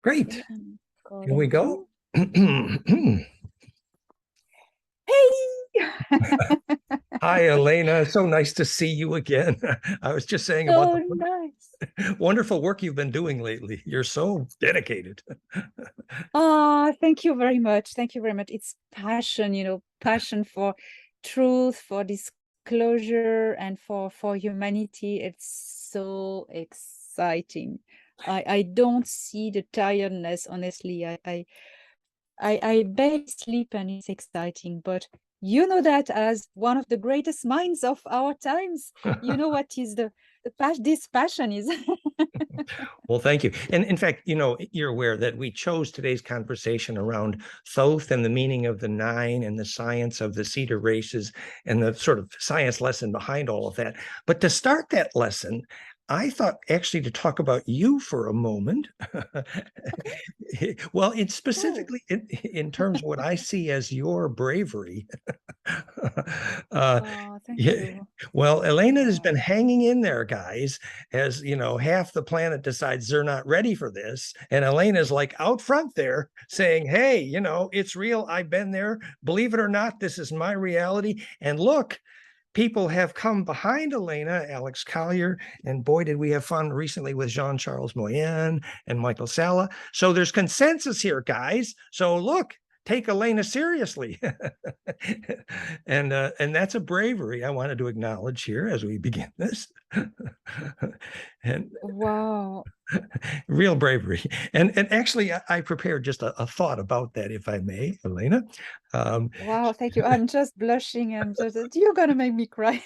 Great. Here we go. Hey! Hi, Elena. So nice to see you again. I was just saying about So the nice. wonderful work you've been doing lately. You're so dedicated. Thank you very much. Thank you very much. It's passion, passion for truth, for disclosure, and for humanity. It's so exciting. I don't see the tiredness, honestly. I barely sleep and it's exciting, but you know that as one of the greatest minds of our times, you know what is this passion is. Well, thank you. And in fact, you're aware that we chose today's conversation around Thoth and the meaning of the nine and the science of the cedar races and the sort of science lesson behind all of that. But to start that lesson, I thought actually to talk about you for a moment. Well, it's specifically in terms of what I see as your bravery. Thank Yeah. you. Well, Elena has been hanging in there, guys, as half the planet decides they're not ready for this. And Elena's like out front there saying, hey, it's real. I've been there. Believe it or not, this is my reality. And look, people have come behind Elena, Alex Collier, and boy, did we have fun recently with Jean-Charles Moyen and Michael Salla. So there's consensus here, guys. So look, take Elena seriously. And that's a bravery I wanted to acknowledge here as we begin this. And Wow. real bravery. And actually, I prepared just a thought about that, if I may, Elena. Wow, thank you. I'm just blushing. You're gonna make me cry.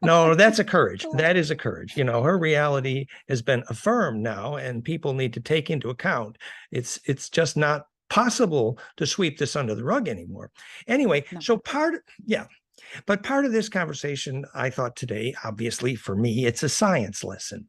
No, that's a courage. That is a courage. Her reality has been affirmed now, and people need to take into account it's just not possible to sweep this under the rug anymore. Anyway, No. so part of this conversation, I thought today, obviously for me, it's a science lesson.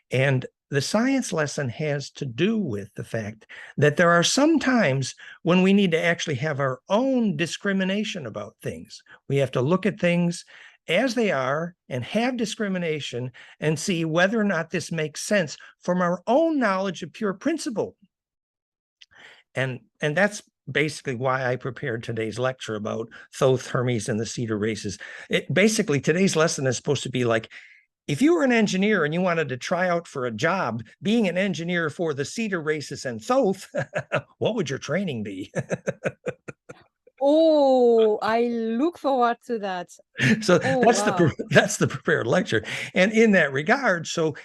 And the science lesson has to do with the fact that there are some times when we need to actually have our own discrimination about things. We have to look at things as they are and have discrimination and see whether or not this makes sense from our own knowledge of pure principle. And that's basically why I prepared today's lecture about Thoth, Hermes, and the cedar races. Basically, today's lesson is supposed to be like, if you were an engineer and you wanted to try out for a job being an engineer for the cedar races and Thoth, what would your training be? Oh, I look forward to that. So wow. that's the prepared lecture. And in that regard, so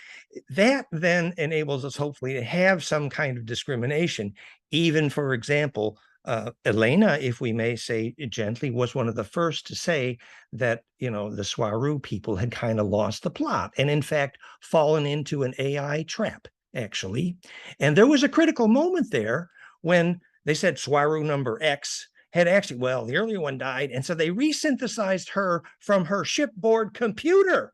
that then enables us hopefully to have some kind of discrimination. Even, for example, Elena, if we may say gently, was one of the first to say that, the Swaruu people had kind of lost the plot and in fact fallen into an AI trap, actually. And there was a critical moment there when they said Swaruu number X had actually, well, the earlier one died. And so they resynthesized her from her shipboard computer.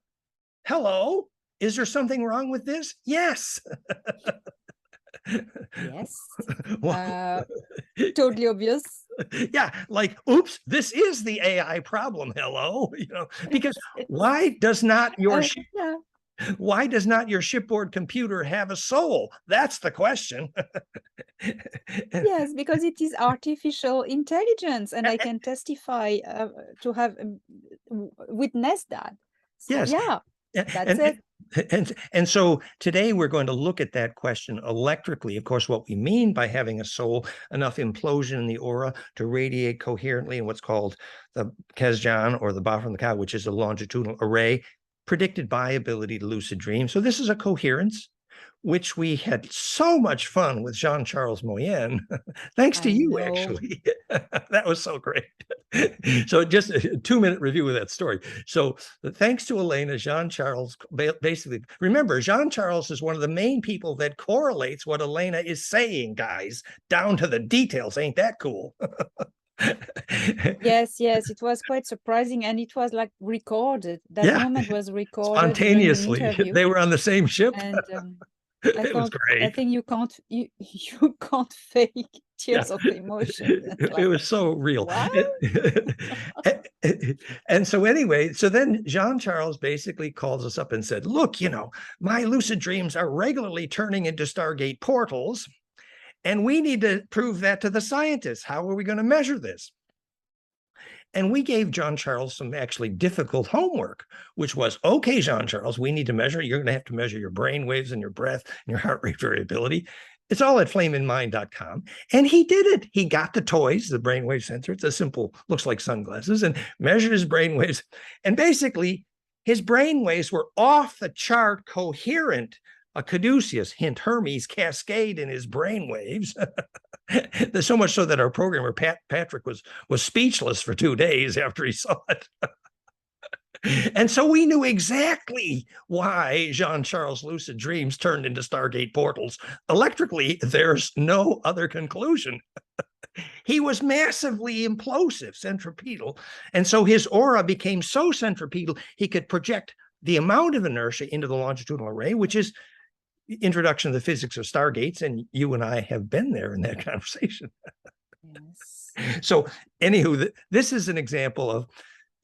Hello, is there something wrong with this? Yes. Yes. Totally obvious. Yeah, like, oops, this is the AI problem. Hello, because why does not your why does not your shipboard computer have a soul? That's the question. Yes, because it is artificial intelligence, and I can testify to have witnessed that. So, yes. Yeah, that's it. And so today we're going to look at that question electrically. Of course, what we mean by having a soul, enough implosion in the aura to radiate coherently in what's called the Kesjan or the Ba-from-the-Ka, which is a longitudinal array, predicted by ability to lucid dream. So this is a coherence, which we had so much fun with Jean-Charles Moyen, thanks to you, actually. That was so great. So just a 2-minute review of that story. So thanks to Elena, Jean-Charles, basically, remember, Jean-Charles is one of the main people that correlates what Elena is saying, guys, down to the details. Ain't that cool? Yes, it was quite surprising, and it was like recorded. That moment was recorded spontaneously. During the interview. They were on the same ship. And it was great. I think you can't fake tears of emotion. It was so real. What? And so anyway, so then Jean-Charles basically calls us up and said, look, my lucid dreams are regularly turning into Stargate portals. And we need to prove that to the scientists. How are we going to measure this? And we gave Jean Charles some actually difficult homework, which was, okay, Jean Charles, we need to measure. You're going to have to measure your brain waves and your breath and your heart rate variability. It's all at flameinmind.com. And he did it. He got the toys, the brainwave sensor. It's a simple, looks like sunglasses, and measured his brainwaves. And basically, his brainwaves were off the chart coherent. A caduceus, hint Hermes, cascade in his brainwaves. There's so much so that our programmer Patrick was speechless for 2 days after he saw it. And so we knew exactly why Jean-Charles' lucid dreams turned into Stargate portals. Electrically, there's no other conclusion. He was massively implosive, centripetal. And so his aura became so centripetal, he could project the amount of inertia into the longitudinal array, which is introduction to the physics of stargates, and you and I have been there in that conversation. Yes. So anywho, this is an example of,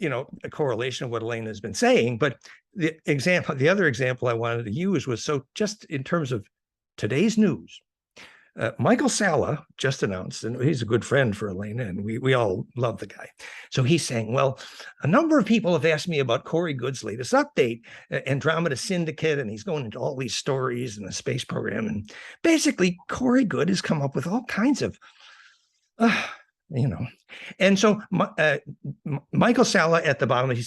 a correlation of what Elena has been saying, but the other example I wanted to use was, so just in terms of today's news, Michael Salla just announced, and he's a good friend for Elena, and we all love the guy. So he's saying, well, a number of people have asked me about Corey Goode's latest update, Andromeda Syndicate, and he's going into all these stories in the space program. And basically, Corey Goode has come up with all kinds of, And so Michael Salla at the bottom, he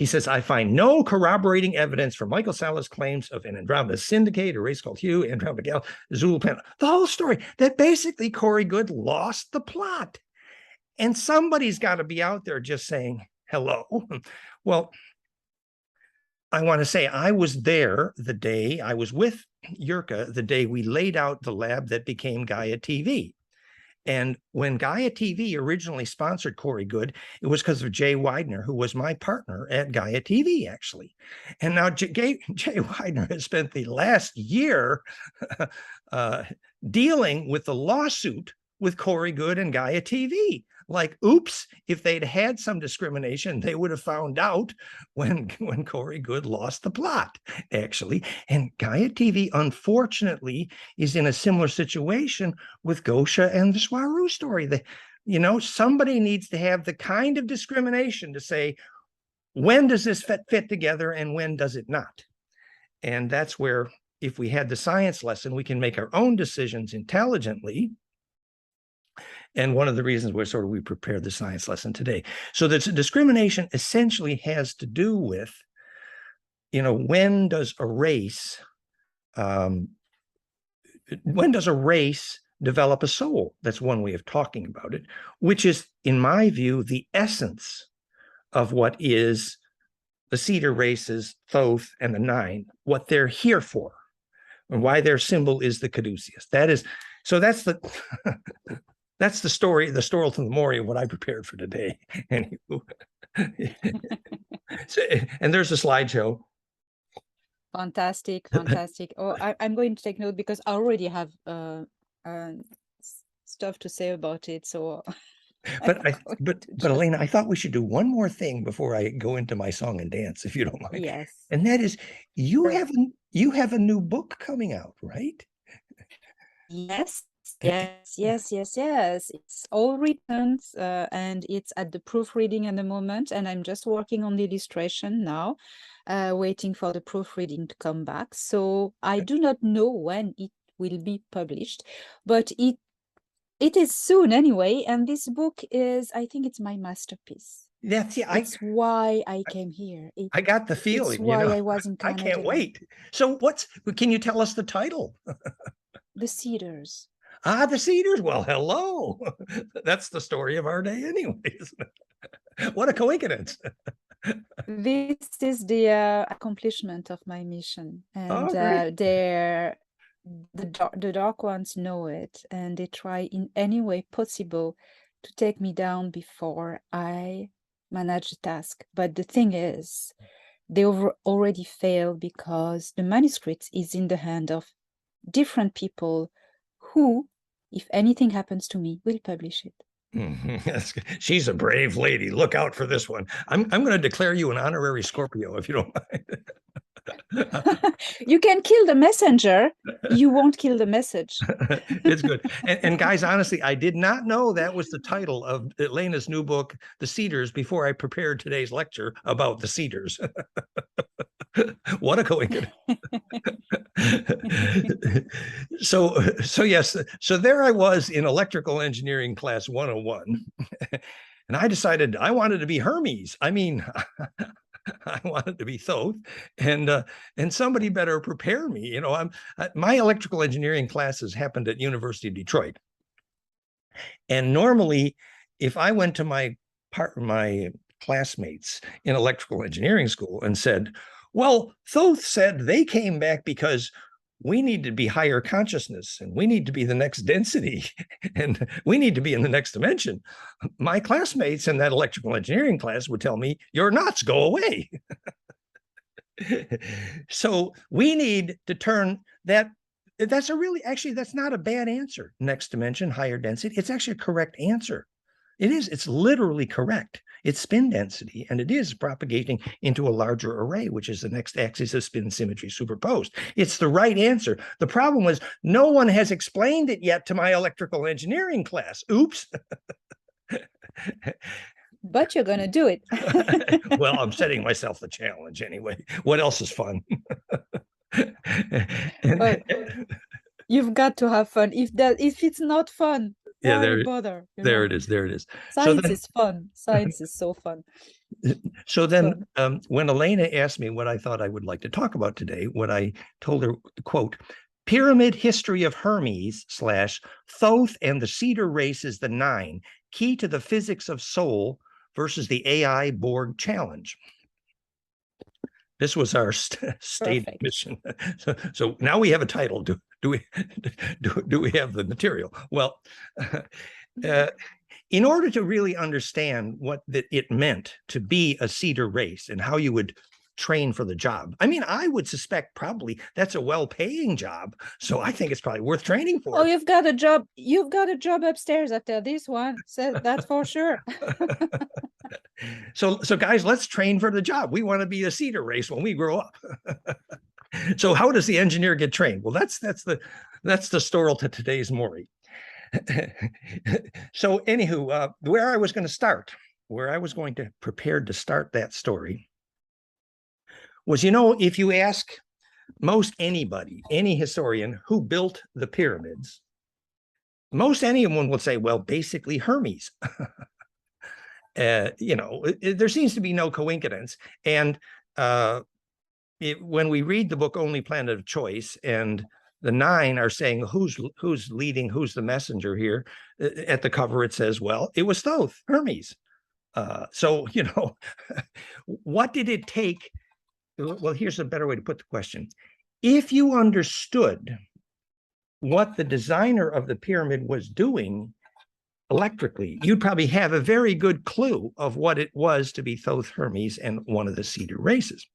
says, I find no corroborating evidence for Michael Salla's claims of an Andromeda Syndicate, a race called Hugh, Andromeda Gal, Zul Planet, the whole story, that basically Corey Goode lost the plot. And somebody's got to be out there just saying, hello. Well, I want to say I was there the day, I was with Yurka the day we laid out the lab that became Gaia TV. And when Gaia TV originally sponsored Corey Goode, it was because of Jay Widener, who was my partner at Gaia TV, actually. And now Jay Widener has spent the last year dealing with the lawsuit with Corey Goode and Gaia TV. Like, oops, if they'd had some discrimination, they would have found out when Corey Goode lost the plot, actually. And Gaia TV, unfortunately, is in a similar situation with Gosha and the Swaru story. Somebody needs to have the kind of discrimination to say, when does this fit together and when does it not? And that's where, if we had the science lesson, we can make our own decisions intelligently. And one of the reasons we prepared the science lesson today. So the discrimination essentially has to do with, when does a race develop a soul? That's one way of talking about it, which is, in my view, the essence of what is the Cedar races, Thoth, and the Nine, what they're here for, and why their symbol is the caduceus. That's the story, the story to the Mori of what I prepared for today. And there's a slideshow. Fantastic. Oh, I'm going to take note because I already have stuff to say about it. So, but Elena, I thought we should do one more thing before I go into my song and dance, if you don't mind. Yes. And that is, you have a new book coming out, right? Yes. It's all written and it's at the proofreading at the moment, and I'm just working on the illustration now, waiting for the proofreading to come back. So I do not know when it will be published, but it is soon anyway. And this book is, I think it's my masterpiece. That's why I came here. I got the feeling. It's why I was in Canada. I can't wait. So can you tell us the title? The Cedars. The Cedars. Well, hello. That's the story of our day anyways. What a coincidence. This is the accomplishment of my mission. And the dark ones know it, and they try in any way possible to take me down before I manage the task. But the thing is, they already failed because the manuscript is in the hand of different people who, if anything happens to me, will publish it. She's a brave lady. Look out for this one. I'm going to declare you an honorary Scorpio, if you don't mind. You can kill the messenger, you won't kill the message. It's good. And guys, honestly, I did not know that was the title of Elena's new book, The Cedars, before I prepared today's lecture about the cedars. What a coincidence. So yes, so there I was in electrical engineering class 101. And I decided I wanted to be Hermes. I mean, I wanted to be Thoth, and somebody better prepare me. You know, my electrical engineering classes happened at University of Detroit, and normally, if I went to my classmates in electrical engineering school and said, "Well, Thoth said they came back because we need to be higher consciousness and we need to be the next density and we need to be in the next dimension," my classmates in that electrical engineering class would tell me, "You're nuts, go away." So we need to turn that. That's that's not a bad answer. Next dimension, higher density. It's actually a correct answer. It is. It's literally correct. It's spin density, and it is propagating into a larger array, which is the next axis of spin symmetry superposed. It's the right answer. The problem was no one has explained it yet to my electrical engineering class. Oops. But you're going to do it. Well, I'm setting myself the challenge anyway. What else is fun? Well, you've got to have fun. If it's not fun, yeah, why bother? There it is. There it is. Science is fun. Science is so fun. So then when Elena asked me what I thought I would like to talk about today, what I told her, quote, "Pyramid History of Hermes / Thoth and the Cedar Race is the 9, Key to the Physics of Soul versus the AI Borg Challenge." This was our state mission. So now we have a title. Do we have the material? Well, in order to really understand what it meant to be a cedar race and how you would train for the job, I mean, I would suspect probably that's a well-paying job. So I think it's probably worth training for. Oh, you've got a job. You've got a job upstairs after this one. So that's for sure. So guys, let's train for the job. We want to be a cedar race when we grow up. So how does the engineer get trained? Well, that's the story to today's Maury. So anywho, where I was going to prepare to start that story was, if you ask most anybody, any historian who built the pyramids, most anyone will say, well, basically Hermes. There seems to be no coincidence. And when we read the book Only Planet of Choice, and the 9 are saying who's leading, who's the messenger here, at the cover it says, well, it was Thoth, Hermes. So what did it take? Well, here's a better way to put the question. If you understood what the designer of the pyramid was doing electrically, you'd probably have a very good clue of what it was to be Thoth, Hermes, and one of the cedar races.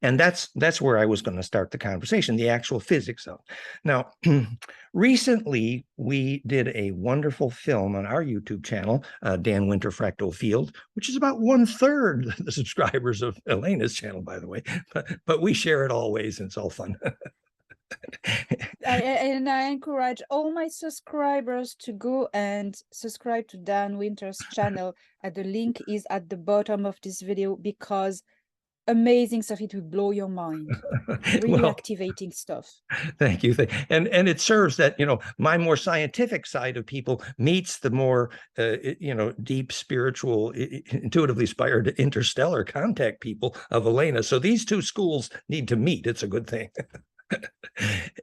And that's where I was going to start the conversation, the actual physics of. Now, recently, we did a wonderful film on our YouTube channel, Dan Winter Fractal Field, which is about 1/3 the subscribers of Elena's channel, by the way. But we share it always, and it's all fun. And I encourage all my subscribers to go and subscribe to Dan Winter's channel. The link is at the bottom of this video, because amazing stuff. It will blow your mind. Really activating stuff. Thank you. And it serves that, my more scientific side of people meets the more, deep spiritual, intuitively inspired interstellar contact people of Elena. So these two schools need to meet. It's a good thing.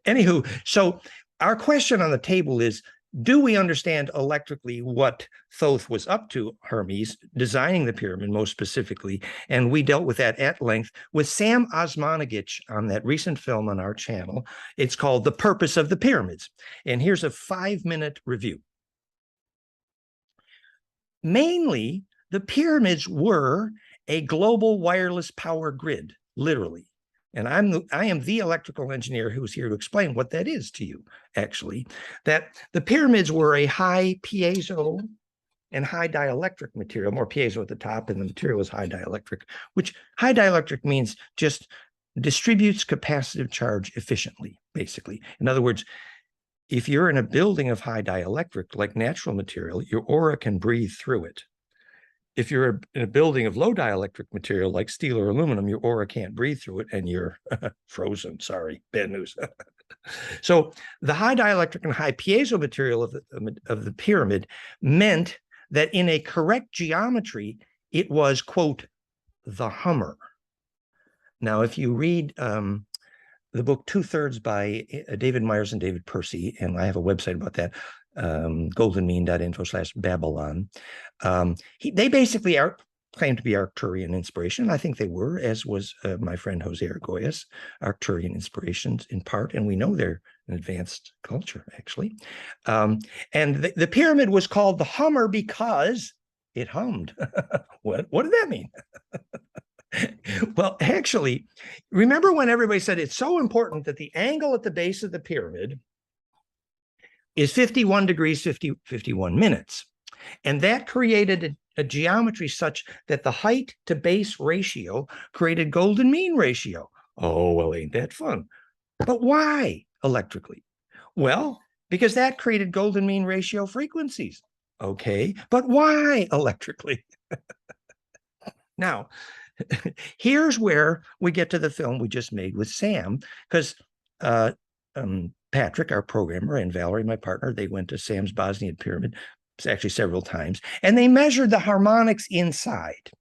Anywho, so our question on the table is, do we understand electrically what Thoth was up to, Hermes, designing the pyramid most specifically? And we dealt with that at length with Sam Osmanagich on that recent film on our channel. It's called The Purpose of the Pyramids. And here's a 5-minute review. Mainly, the pyramids were a global wireless power grid, literally. And I am the electrical engineer who's here to explain what that is to you, actually. That the pyramids were a high piezo and high dielectric material, more piezo at the top, and the material is high dielectric, which high dielectric means just distributes capacitive charge efficiently, basically. In other words, if you're in a building of high dielectric, like natural material, your aura can breathe through it. If you're in a building of low dielectric material, like steel or aluminum, your aura can't breathe through it and you're frozen. Sorry, bad news. So the high dielectric and high piezo material of the pyramid meant that in a correct geometry, it was, quote, the Hummer. Now, if you read the book 2/3 by David Myers and David Percy, and I have a website about that, goldenmean.info/Babylon. They basically claim to be Arcturian inspiration. I think they were, as was my friend Jose Argoyas, Arcturian inspirations in part, and we know they're an advanced culture, actually. And the pyramid was called the Hummer because it hummed. What did that mean? Well, actually, remember when everybody said it's so important that the angle at the base of the pyramid is 51 degrees, 51 minutes. And that created a geometry such that the height to base ratio created golden mean ratio. Oh, well, ain't that fun? But why electrically? Well, because that created golden mean ratio frequencies. Okay, but why electrically? Now, here's where we get to the film we just made with Sam, because Patrick, our programmer, and Valerie, my partner, they went to Sam's Bosnian pyramid, it's actually several times, and they measured the harmonics inside.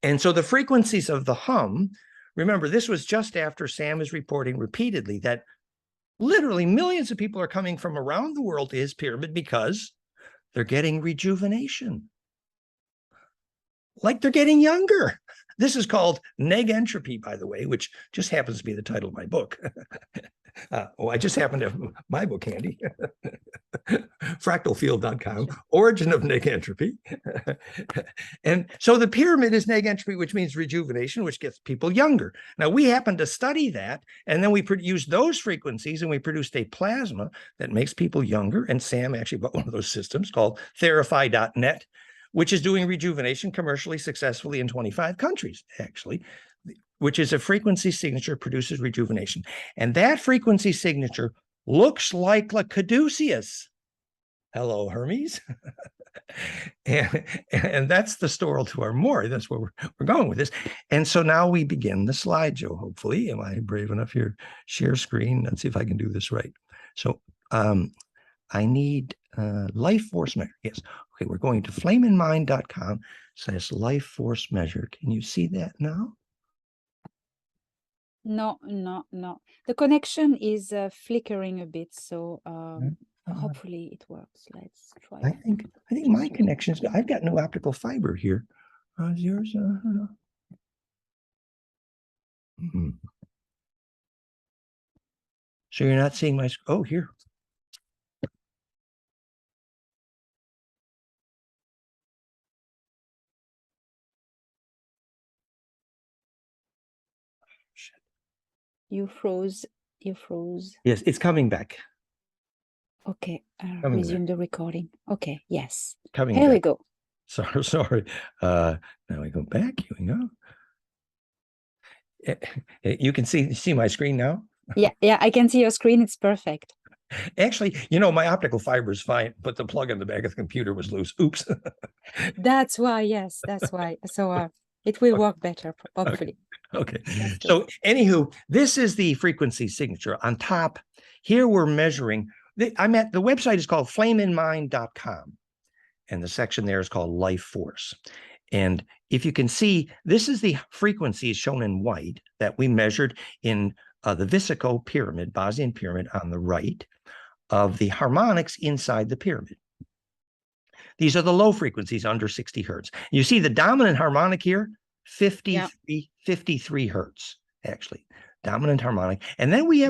And so the frequencies of the hum, remember, this was just after Sam is reporting repeatedly that literally millions of people are coming from around the world to his pyramid because they're getting rejuvenation. Like they're getting younger. This is called Neg Entropy, by the way, which just happens to be the title of my book. I just happen to have my book handy. Fractalfield.com, Origin of Neg Entropy. And so the pyramid is Neg Entropy, which means rejuvenation, which gets people younger. Now, we happen to study that, and then we use those frequencies, and we produced a plasma that makes people younger. And Sam actually bought one of those systems called Therify.net, which is doing rejuvenation commercially successfully in 25 countries, actually, which is a frequency signature produces rejuvenation. And that frequency signature looks like a caduceus. Hello, Hermes. and that's the story to our more. That's where we're going with this. And so now we begin the slideshow, hopefully. Am I brave enough here? Share screen. Let's see if I can do this right. So I need life force measure. Yes. Okay, we're going to flameinmind.com/life force measure. Can you see that now? No. The connection is flickering a bit, so hopefully it works. Let's try. I think my connection is. I've got new optical fiber here. Is yours? So you're not seeing my. Oh, here. You froze. Yes, it's coming back. Okay, resume the recording. Okay, yes. Coming Here back. we go. Sorry. Now we go back. Here we go. You can see my screen now? Yeah, I can see your screen. It's perfect. Actually, my optical fiber is fine, but the plug in the back of the computer was loose. Oops. That's why, yes, that's why. So it will work better, hopefully. Okay. So anywho, this is the frequency signature. On top, here we're measuring. The website is called flameinmind.com. And the section there is called Life Force. And if you can see, this is the frequencies shown in white that we measured in the Visigothic pyramid, Bosnian pyramid on the right, of the harmonics inside the pyramid. These are the low frequencies under 60 hertz. You see the dominant harmonic here, 53 hertz, actually, dominant harmonic. And then we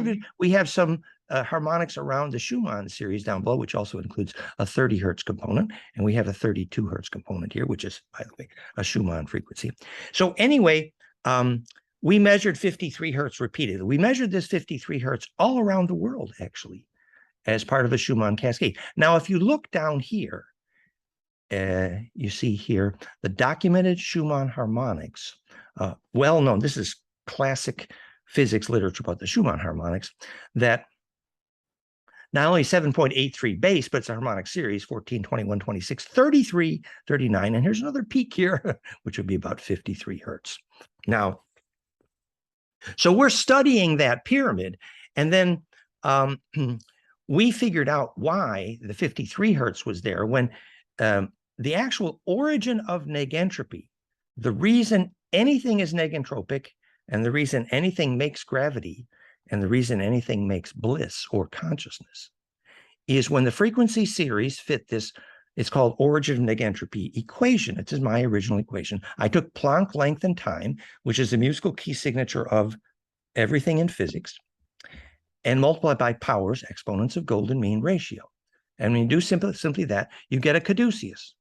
have some harmonics around the Schumann series down below, which also includes a 30 hertz component. And we have a 32 hertz component here, which is, by the way, a Schumann frequency. So anyway, we measured 53 hertz repeatedly. We measured this 53 hertz all around the world, actually, as part of a Schumann cascade. Now, if you look down here, you see here the documented Schumann harmonics, well known. This is classic physics literature about the Schumann harmonics, that not only 7.83 base, but it's a harmonic series, 14, 21, 26, 33, 39. And here's another peak here, which would be about 53 hertz. Now, so we're studying that pyramid, and then we figured out why the 53 hertz was there when the actual origin of neg entropy, the reason anything is neg entropic, and the reason anything makes gravity, and the reason anything makes bliss or consciousness, is when the frequency series fit this. It's called origin of neg entropy equation. It is my original equation. I took Planck length and time, which is the musical key signature of everything in physics, and multiplied by powers, exponents of golden mean ratio. And when you do simply that, you get a caduceus,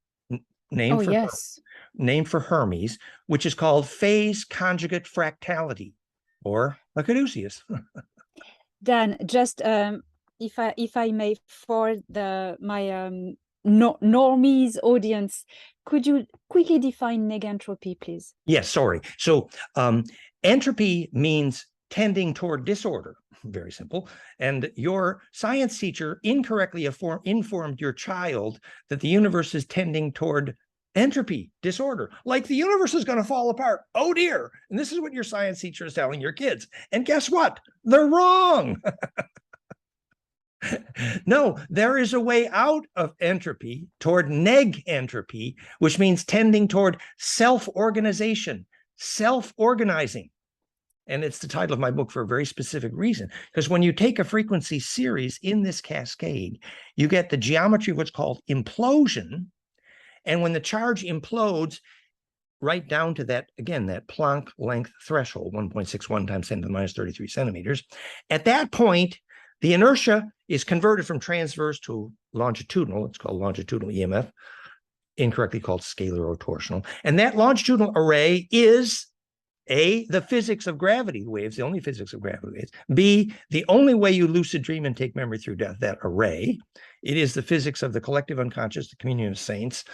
named for Hermes, which is called phase conjugate fractality, or a caduceus. Dan, just if I may, for my normies audience, could you quickly define neg entropy, please? Yes, sorry. So entropy means tending toward disorder. Very simple. And your science teacher incorrectly informed your child that the universe is tending toward entropy, disorder, like the universe is going to fall apart. Oh dear. And this is what your science teacher is telling your kids. And guess what? They're wrong. No, there is a way out of entropy toward neg entropy, which means tending toward self-organization, self-organizing. And it's the title of my book for a very specific reason, because when you take a frequency series in this cascade, you get the geometry of what's called implosion. And when the charge implodes right down to that, again, that Planck length threshold, 1.61 times 10 to the minus 33 centimeters, at that point, the inertia is converted from transverse to longitudinal. It's called longitudinal EMF, incorrectly called scalar or torsional. And that longitudinal array is A, the physics of gravity waves, the only physics of gravity waves. B, the only way you lucid dream and take memory through death, that array. It is the physics of the collective unconscious, the communion of saints,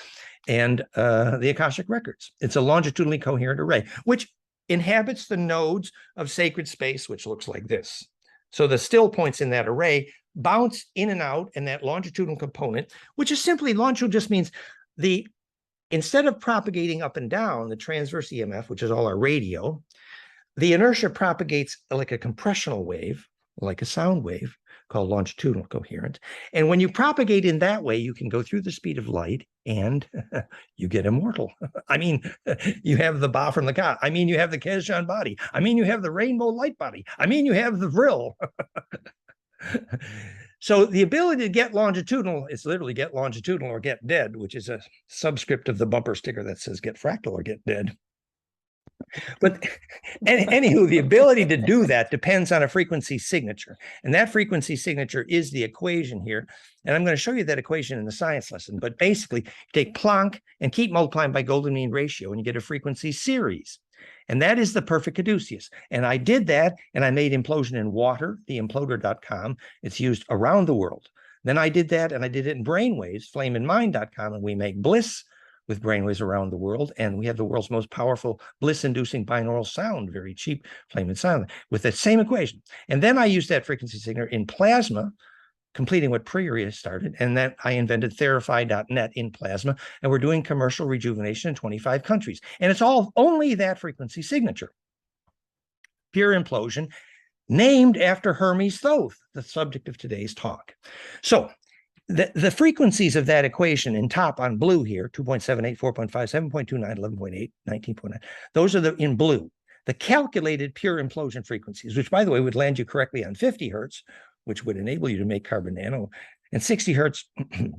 and the Akashic records. It's a longitudinally coherent array, which inhabits the nodes of sacred space, which looks like this. So the still points in that array bounce in and out, and that longitudinal component, which is simply, longitudinal just means instead of propagating up and down, the transverse EMF, which is all our radio, the inertia propagates like a compressional wave, like a sound wave, called longitudinal coherent. And when you propagate in that way, you can go through the speed of light and you get immortal. I mean, you have the Ba from the Ka. I mean, you have the Keshan body. I mean, you have the rainbow light body. I mean, you have the Vril. So the ability to get longitudinal is literally get longitudinal or get dead, which is a subscript of the bumper sticker that says get fractal or get dead. But anywho, the ability to do that depends on a frequency signature. And that frequency signature is the equation here. And I'm going to show you that equation in the science lesson. But basically, you take Planck and keep multiplying by golden mean ratio, and you get a frequency series. And that is the perfect caduceus. And I did that, and I made implosion in water, theimploder.com. It's used around the world. Then I did that, and I did it in brainwaves, flameinmind.com, and we make bliss with brainwaves around the world. And we have the world's most powerful bliss-inducing binaural sound, very cheap, flame and silent, with the same equation. And then I used that frequency signature in plasma, completing what Priory started, and then I invented Therify.net in plasma, and we're doing commercial rejuvenation in 25 countries. And it's all only that frequency signature. Pure implosion, named after Hermes Thoth, the subject of today's talk. So the frequencies of that equation in top on blue here, 2.78, 4.5, 7.29, 11.8, 19.9, those are in blue. The calculated pure implosion frequencies, which, by the way, would land you correctly on 50 hertz, which would enable you to make carbon nano. And 60 hertz,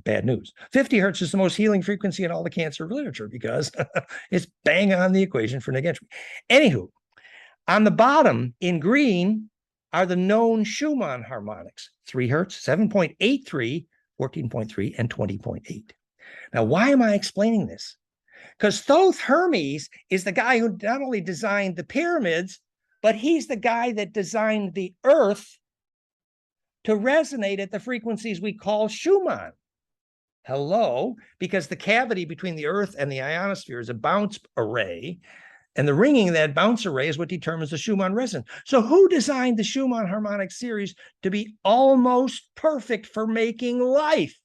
bad news. 50 hertz is the most healing frequency in all the cancer literature because it's bang on the equation for neg entropy. Anywho, on the bottom in green are the known Schumann harmonics, 3 hertz, 7.83, 14.3, and 20.8. Now, why am I explaining this? Because Thoth Hermes is the guy who not only designed the pyramids, but he's the guy that designed the Earth to resonate at the frequencies we call Schumann. Hello, because the cavity between the Earth and the ionosphere is a bounce array. And the ringing of that bounce array is what determines the Schumann resonance. So who designed the Schumann harmonic series to be almost perfect for making life?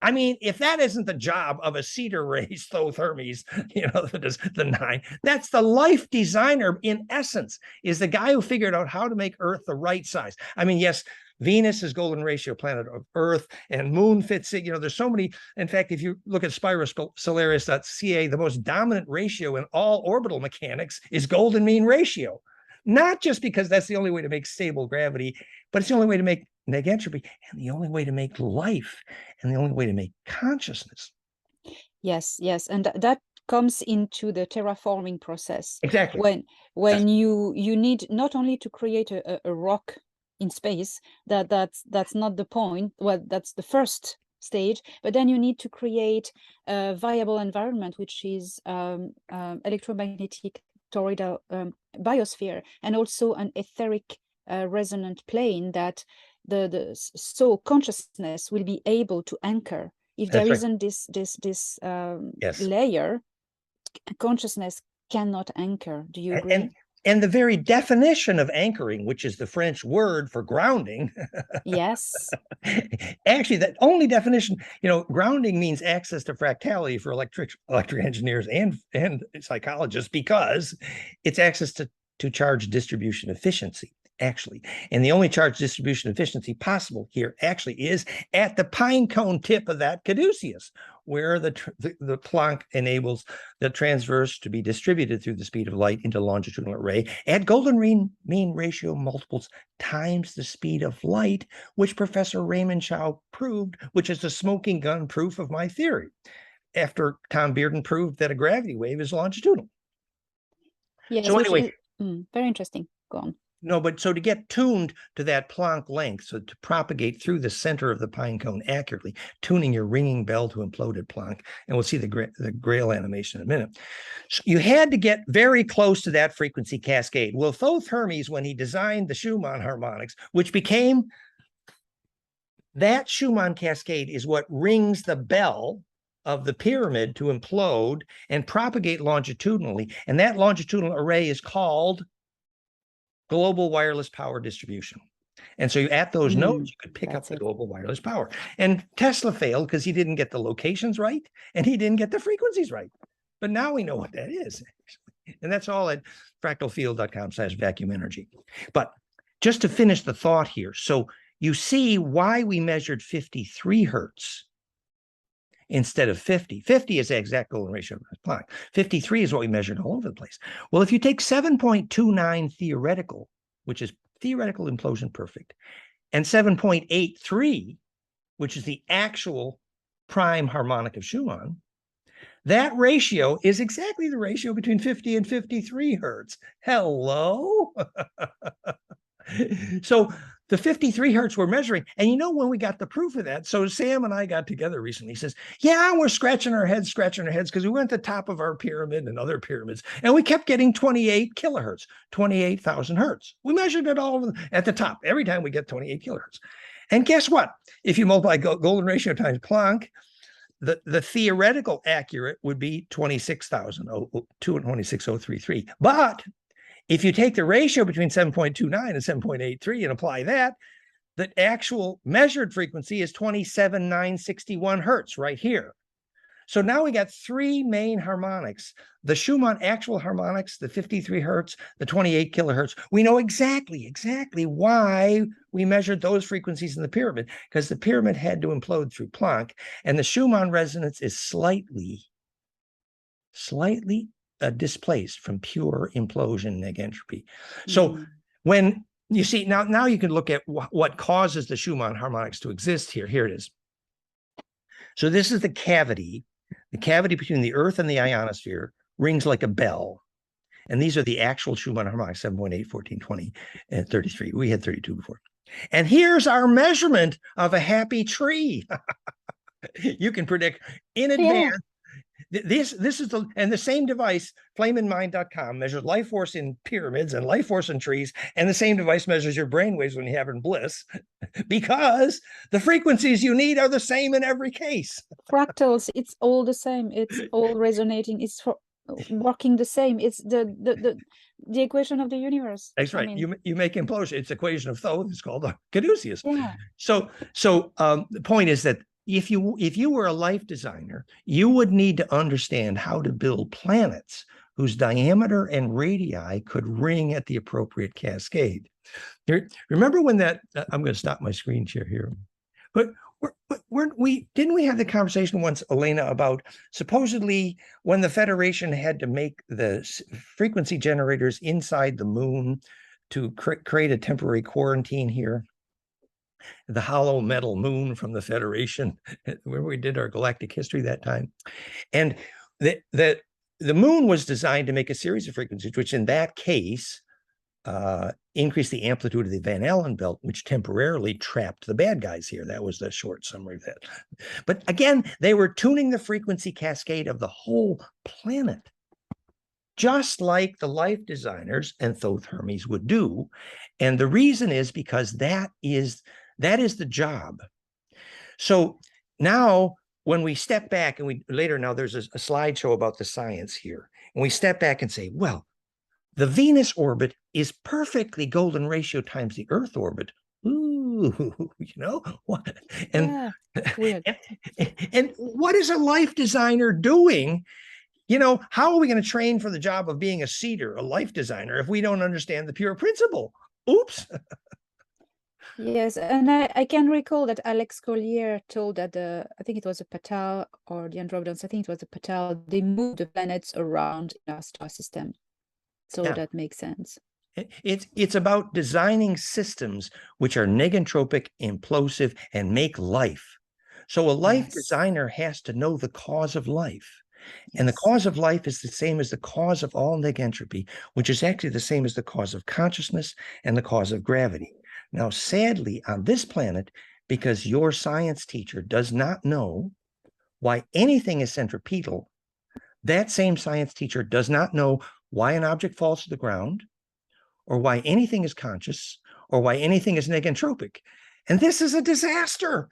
I mean, if that isn't the job of a cedar race, Thoth Hermes, the 9, that's the life designer in essence, is the guy who figured out how to make Earth the right size. I mean, yes, Venus is golden ratio planet of Earth, and Moon fits it. There's so many. In fact, if you look at spirosolaris.ca, the most dominant ratio in all orbital mechanics is golden mean ratio. Not just because that's the only way to make stable gravity, but it's the only way to make neg entropy, and the only way to make life, and the only way to make consciousness. Yes, and that comes into the terraforming process. Exactly. When you need not only to create a rock in space, that's not the point. Well, that's the first stage, but then you need to create a viable environment, which is electromagnetic toroidal biosphere, and also an etheric resonant plane that so consciousness will be able to anchor. If there isn't this layer, consciousness cannot anchor. Do you agree? And the very definition of anchoring, which is the French word for grounding. Yes. Actually, that only definition, grounding means access to fractality for electric engineers and psychologists, because it's access to charge distribution efficiency, actually. And the only charge distribution efficiency possible here actually is at the pine cone tip of that caduceus, where the Planck enables the transverse to be distributed through the speed of light into longitudinal array at golden mean ratio multiples times the speed of light, which Professor Raymond Chow proved, which is the smoking gun proof of my theory, after Tom Bearden proved that a gravity wave is longitudinal. Yes, so anyway, very interesting. Go on. No, but so to get tuned to that Planck length, so to propagate through the center of the pine cone accurately, tuning your ringing bell to imploded Planck, and we'll see the Grail animation in a minute. So you had to get very close to that frequency cascade. Well, Thoth Hermes, when he designed the Schumann harmonics, which became that Schumann cascade, is what rings the bell of the pyramid to implode and propagate longitudinally. And that longitudinal array is called global wireless power distribution. And so at those nodes, you could pick up the global wireless power. And Tesla failed because he didn't get the locations right, and he didn't get the frequencies right. But now we know what that is. And that's all at fractalfield.com/vacuum energy. But just to finish the thought here, so you see why we measured 53 hertz instead of 50. 50 is the exact golden ratio of Planck. 53 is what we measured all over the place. Well, if you take 7.29 theoretical, which is theoretical implosion perfect, and 7.83, which is the actual prime harmonic of Schumann, that ratio is exactly the ratio between 50 and 53 hertz. Hello? So the 53 hertz we're measuring, and when we got the proof of that, so Sam and I got together recently. He says, yeah, we're scratching our heads because we went to the top of our pyramid and other pyramids, and we kept getting 28 kilohertz, 28,000 hertz. We measured it all at the top. Every time we get 28 kilohertz. And guess what? If you multiply golden ratio times Planck, the theoretical accurate would be 26,033. But if you take the ratio between 7.29 and 7.83 and apply that, the actual measured frequency is 27,961 hertz right here. So now we got three main harmonics: the Schumann actual harmonics, the 53 hertz, the 28 kilohertz. We know exactly why we measured those frequencies in the pyramid, because the pyramid had to implode through Planck, and the Schumann resonance is slightly displaced from pure implosion neg entropy. So when you see, now you can look at what causes the Schumann harmonics to exist here. Here it is. So this is the cavity between the Earth and the ionosphere rings like a bell. And these are the actual Schumann harmonics: 7.8, 14, 20, and 33. We had 32 before. And here's our measurement of a happy tree. You can predict in advance this is the same device, flameinmind.com, measures life force in pyramids and life force in trees, and the same device measures your brainwaves when you have in bliss, because the frequencies you need are the same in every case. Fractals, it's all the same. It's all resonating. It's working the same. It's the equation of the universe. That's right. You make implosion. It's equation of Thoth. It's called the Caduceus. Yeah. So the point is that if you were a life designer, you would need to understand how to build planets whose diameter and radii could ring at the appropriate cascade. Remember when that? I'm going to stop my screen share here. But didn't we have the conversation once, Elena, about supposedly when the Federation had to make the frequency generators inside the moon to create a temporary quarantine here? The hollow metal moon from the Federation, where we did our galactic history that time. And the moon was designed to make a series of frequencies, which in that case increased the amplitude of the Van Allen belt, which temporarily trapped the bad guys here. That was the short summary of that. But again, they were tuning the frequency cascade of the whole planet, just like the life designers and Thoth Hermes would do. And the reason is because that is the job. So now when we step back, and now there's a slideshow about the science here, and we step back and say, well, the Venus orbit is perfectly golden ratio times the Earth orbit. Ooh, what? And, weird. And what is a life designer doing? How are we going to train for the job of being a seeder, a life designer, if we don't understand the pure principle? Oops. Yes, and I can recall that Alex Collier told that I think it was a Patal or the Andromedans, I think it was a Patal, they moved the planets around in our star system. So yeah, that makes sense. It's about designing systems which are negentropic, implosive, and make life. So a life designer has to know the cause of life. And the cause of life is the same as the cause of all neg entropy, which is actually the same as the cause of consciousness and the cause of gravity. Now, sadly, on this planet, because your science teacher does not know why anything is centripetal, that same science teacher does not know why an object falls to the ground, or why anything is conscious, or why anything is negentropic. And this is a disaster.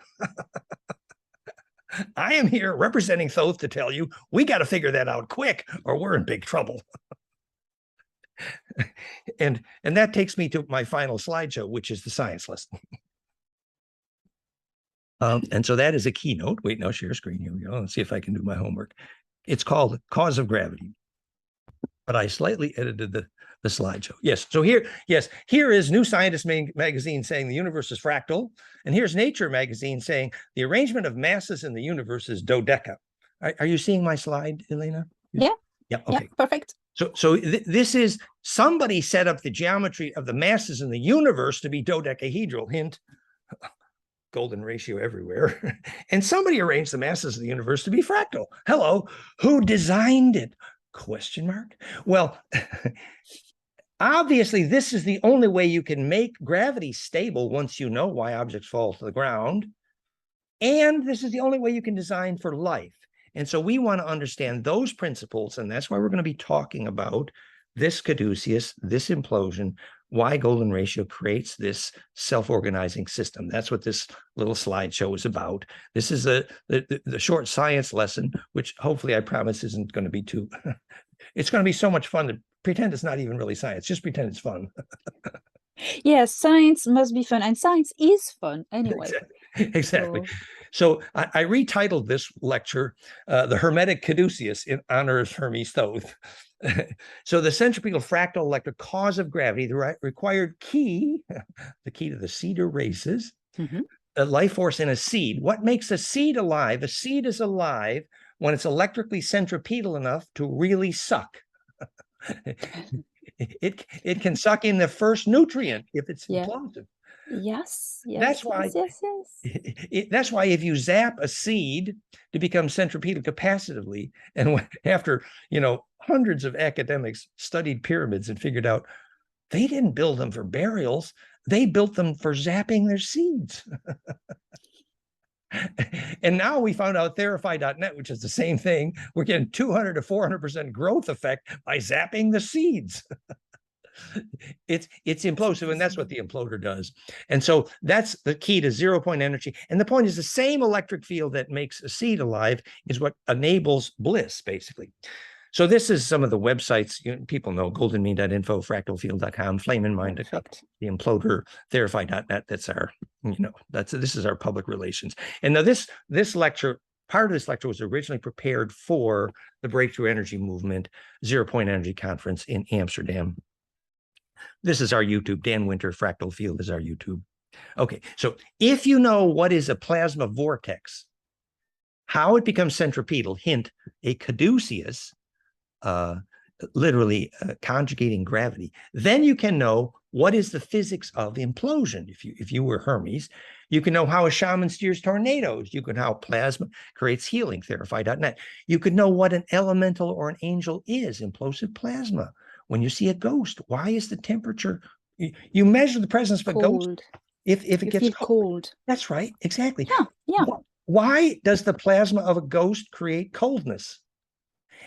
I am here representing Thoth to tell you, we got to figure that out quick, or we're in big trouble. And that takes me to my final slideshow, which is the science lesson. And so that is a keynote. Wait, now share screen. Here we go. Let's see if I can do my homework. It's called Cause of Gravity, but I slightly edited the slideshow. Yes. So here is New Scientist magazine saying the universe is fractal. And here's Nature magazine saying the arrangement of masses in the universe is dodeca. Are you seeing my slide, Elena? Yeah. Yeah. Okay. Yeah, perfect. So this is, somebody set up the geometry of the masses in the universe to be dodecahedral. Hint, golden ratio everywhere. And somebody arranged the masses of the universe to be fractal. Hello, who designed it? Question mark. Well, obviously, this is the only way you can make gravity stable once you know why objects fall to the ground. And this is the only way you can design for life. And so we want to understand those principles, and that's why we're going to be talking about this caduceus, this implosion, why golden ratio creates this self-organizing system. That's what this little slideshow is about. This is the short science lesson, which hopefully I promise isn't going to be too, it's going to be so much fun to pretend it's not even really science. Just pretend it's fun. Yes, science must be fun, and science is fun anyway. Exactly. So I retitled this lecture, The Hermetic Caduceus, in honor of Hermes Thoth. So the centripetal fractal electric cause of gravity, the required key, the key to the cedar races, the life force in a seed. What makes a seed alive? A seed is alive when it's electrically centripetal enough to really suck. It can suck in the first nutrient if it's implosive. Yes. That's why if you zap a seed to become centripetal capacitively, and after hundreds of academics studied pyramids and figured out they didn't build them for burials, they built them for zapping their seeds. And now we found out Therify.net, which is the same thing. We're getting 200 to 400% growth effect by zapping the seeds. It's implosive, and that's what the imploder does. And so that's the key to 0-point energy. And the point is the same electric field that makes a seed alive is what enables bliss, basically. So this is some of the websites people know: goldenmean.info, fractalfield.com, flameinmind.com, the imploder, Therify.net. That's our, this is our public relations. And now this lecture, part of this lecture was originally prepared for the Breakthrough Energy Movement 0-point Energy Conference in Amsterdam. This is our YouTube. Dan Winter, Fractal Field is our YouTube. Okay, so if you know what is a plasma vortex, how it becomes centripetal, hint, a caduceus, literally conjugating gravity, then you can know what is the physics of implosion. If you were Hermes, you can know how a shaman steers tornadoes. You can know how plasma creates healing, Therify.net. You could know what an elemental or an angel is, implosive plasma. When you see a ghost, why is the temperature? You measure the presence of a ghost if it gets cold. That's right, exactly. Yeah. Why does the plasma of a ghost create coldness?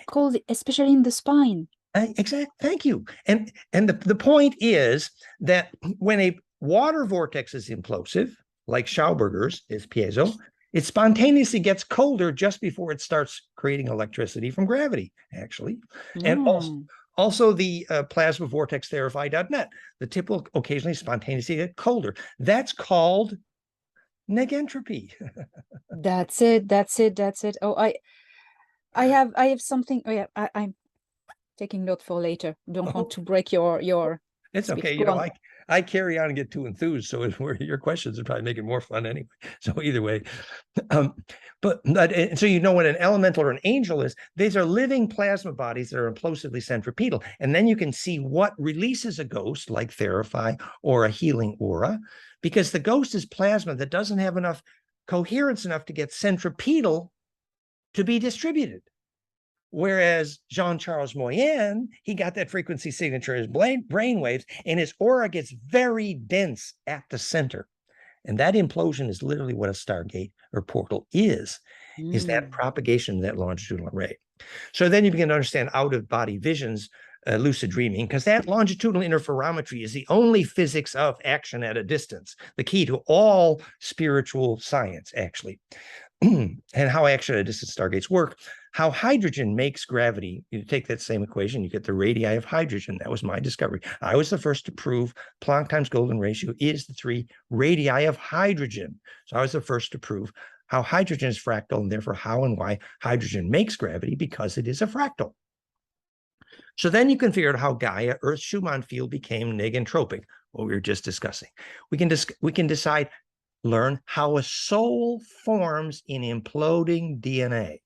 Cold, especially in the spine. Exactly. Thank you. And the point is that when a water vortex is implosive, like Schauberger's is piezo, it spontaneously gets colder just before it starts creating electricity from gravity, actually. And also the plasma vortex Therify.net. The tip will occasionally spontaneously get colder. That's called Neg Entropy. That's it. Oh, I have something. Oh yeah, I'm taking note for later. Don't want to break your It's speech. okay. I carry on and get too enthused, so your questions are probably making more fun anyway. So either way, but so what an elemental or an angel is. These are living plasma bodies that are implosively centripetal, and then you can see what releases a ghost, like Therify or a healing aura, because the ghost is plasma that doesn't have enough coherence enough to get centripetal to be distributed. Whereas Jean-Charles Moyen, he got that frequency signature as brain waves, and his aura gets very dense at the center. And that implosion is literally what a stargate or portal is that propagation of that longitudinal array. So then you begin to understand out-of-body visions, lucid dreaming, because that longitudinal interferometry is the only physics of action at a distance, the key to all spiritual science, actually. And how action at a distance stargates work, how hydrogen makes gravity. You take that same equation, you get the radii of hydrogen. That was my discovery. I was the first to prove Planck times golden ratio is the 3 radii of hydrogen. So I was the first to prove how hydrogen is fractal, and therefore how and why hydrogen makes gravity, because it is a fractal. So then you can figure out how Gaia, Earth's Schumann field, became neg entropic, what we were just discussing. We can decide, learn how a soul forms in imploding DNA.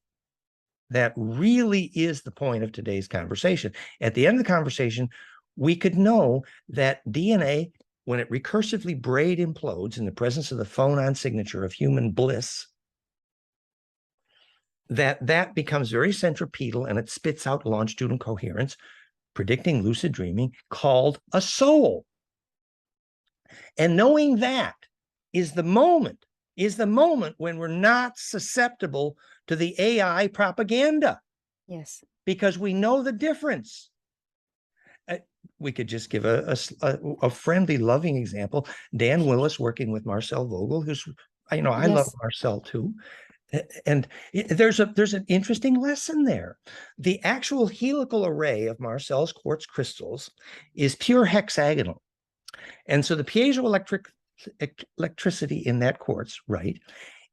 That really is the point of today's conversation. At the end of the conversation, we could know that DNA, when it recursively braid implodes in the presence of the phonon signature of human bliss, that becomes very centripetal, and it spits out longitudinal coherence, predicting lucid dreaming, called a soul. And knowing that is the moment when we're not susceptible to the AI propaganda. Yes. Because we know the difference. We could just give a friendly, loving example. Dan Willis working with Marcel Vogel, who's, I love Marcel too. And there's an interesting lesson there. The actual helical array of Marcel's quartz crystals is pure hexagonal. And so the piezoelectric electricity in that quartz, right,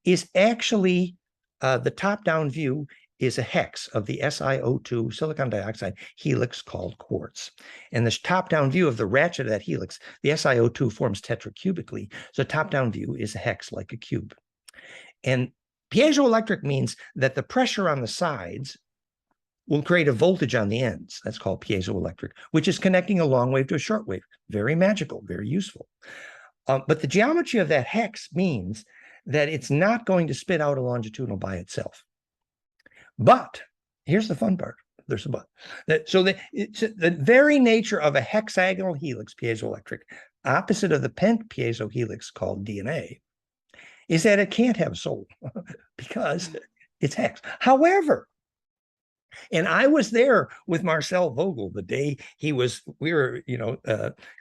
is actually the top-down view is a hex of the SiO2 silicon dioxide helix called quartz. And this top-down view of the ratchet of that helix, the SiO2 forms tetracubically. So top-down view is a hex like a cube. And piezoelectric means that the pressure on the sides will create a voltage on the ends. That's called piezoelectric, which is connecting a long wave to a short wave. Very magical, very useful. But the geometry of that hex means that it's not going to spit out a longitudinal by itself. But here's the fun part. There's a but. The very nature of a hexagonal helix, piezoelectric, opposite of the pent piezo helix called DNA, is that it can't have a soul because it's hex. However, and I was there with Marcel Vogel the day we were,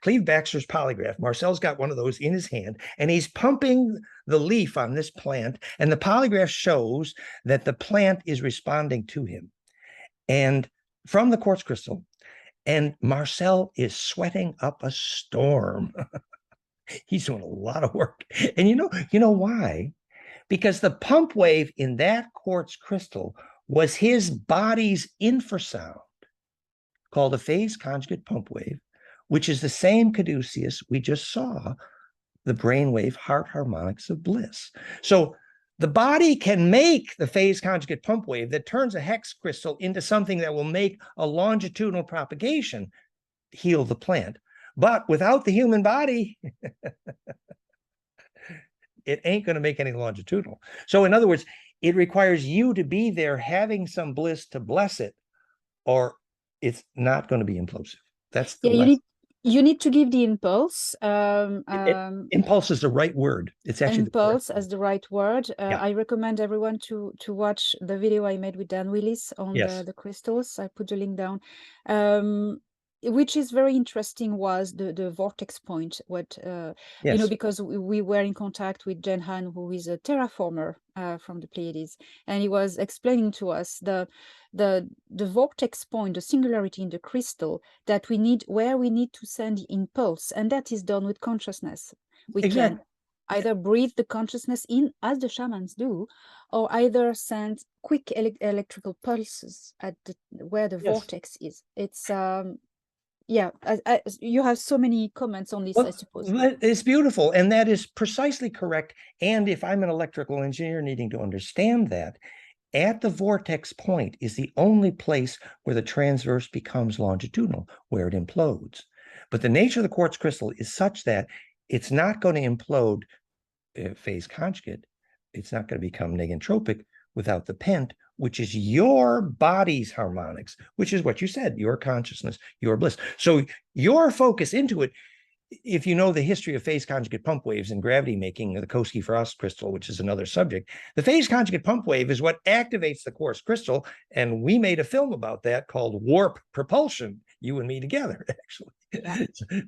Cleve Baxter's polygraph. Marcel's got one of those in his hand, and he's pumping the leaf on this plant, and the polygraph shows that the plant is responding to him. And from the quartz crystal, and Marcel is sweating up a storm. He's doing a lot of work. And you know why? Because the pump wave in that quartz crystal was his body's infrasound, called a phase conjugate pump wave, which is the same caduceus we just saw, the brainwave heart harmonics of bliss. So the body can make the phase conjugate pump wave that turns a hex crystal into something that will make a longitudinal propagation, heal the plant. But without the human body, it ain't going to make any longitudinal. So in other words, it requires you to be there having some bliss to bless it, or it's not going to be implosive. That's the lesson. You need to give the impulse. Impulse is the right word. It's actually impulse as the right word. I recommend everyone to watch the video I made with Dan Willis on the crystals. I put the link down. Which is very interesting was the vortex point. Because we were in contact with Danaan, who is a terraformer from the Pleiades, and he was explaining to us the vortex point, the singularity in the crystal where we need to send the impulse, and that is done with consciousness. We can either breathe the consciousness in, as the shamans do, or either send quick electrical pulses at where the vortex is. It's you have so many comments on this, I suppose. It's beautiful, and that is precisely correct. And if I'm an electrical engineer needing to understand that, at the vortex point is the only place where the transverse becomes longitudinal, where it implodes. But the nature of the quartz crystal is such that it's not going to implode phase conjugate. It's not going to become neg entropic without the pent, which is your body's harmonics, which is what you said, your consciousness, your bliss. So your focus into it, if you know the history of phase conjugate pump waves and gravity making, the Koski frost crystal, which is another subject, the phase conjugate pump wave is what activates the quartz crystal. And we made a film about that called Warp Propulsion, you and me together, actually.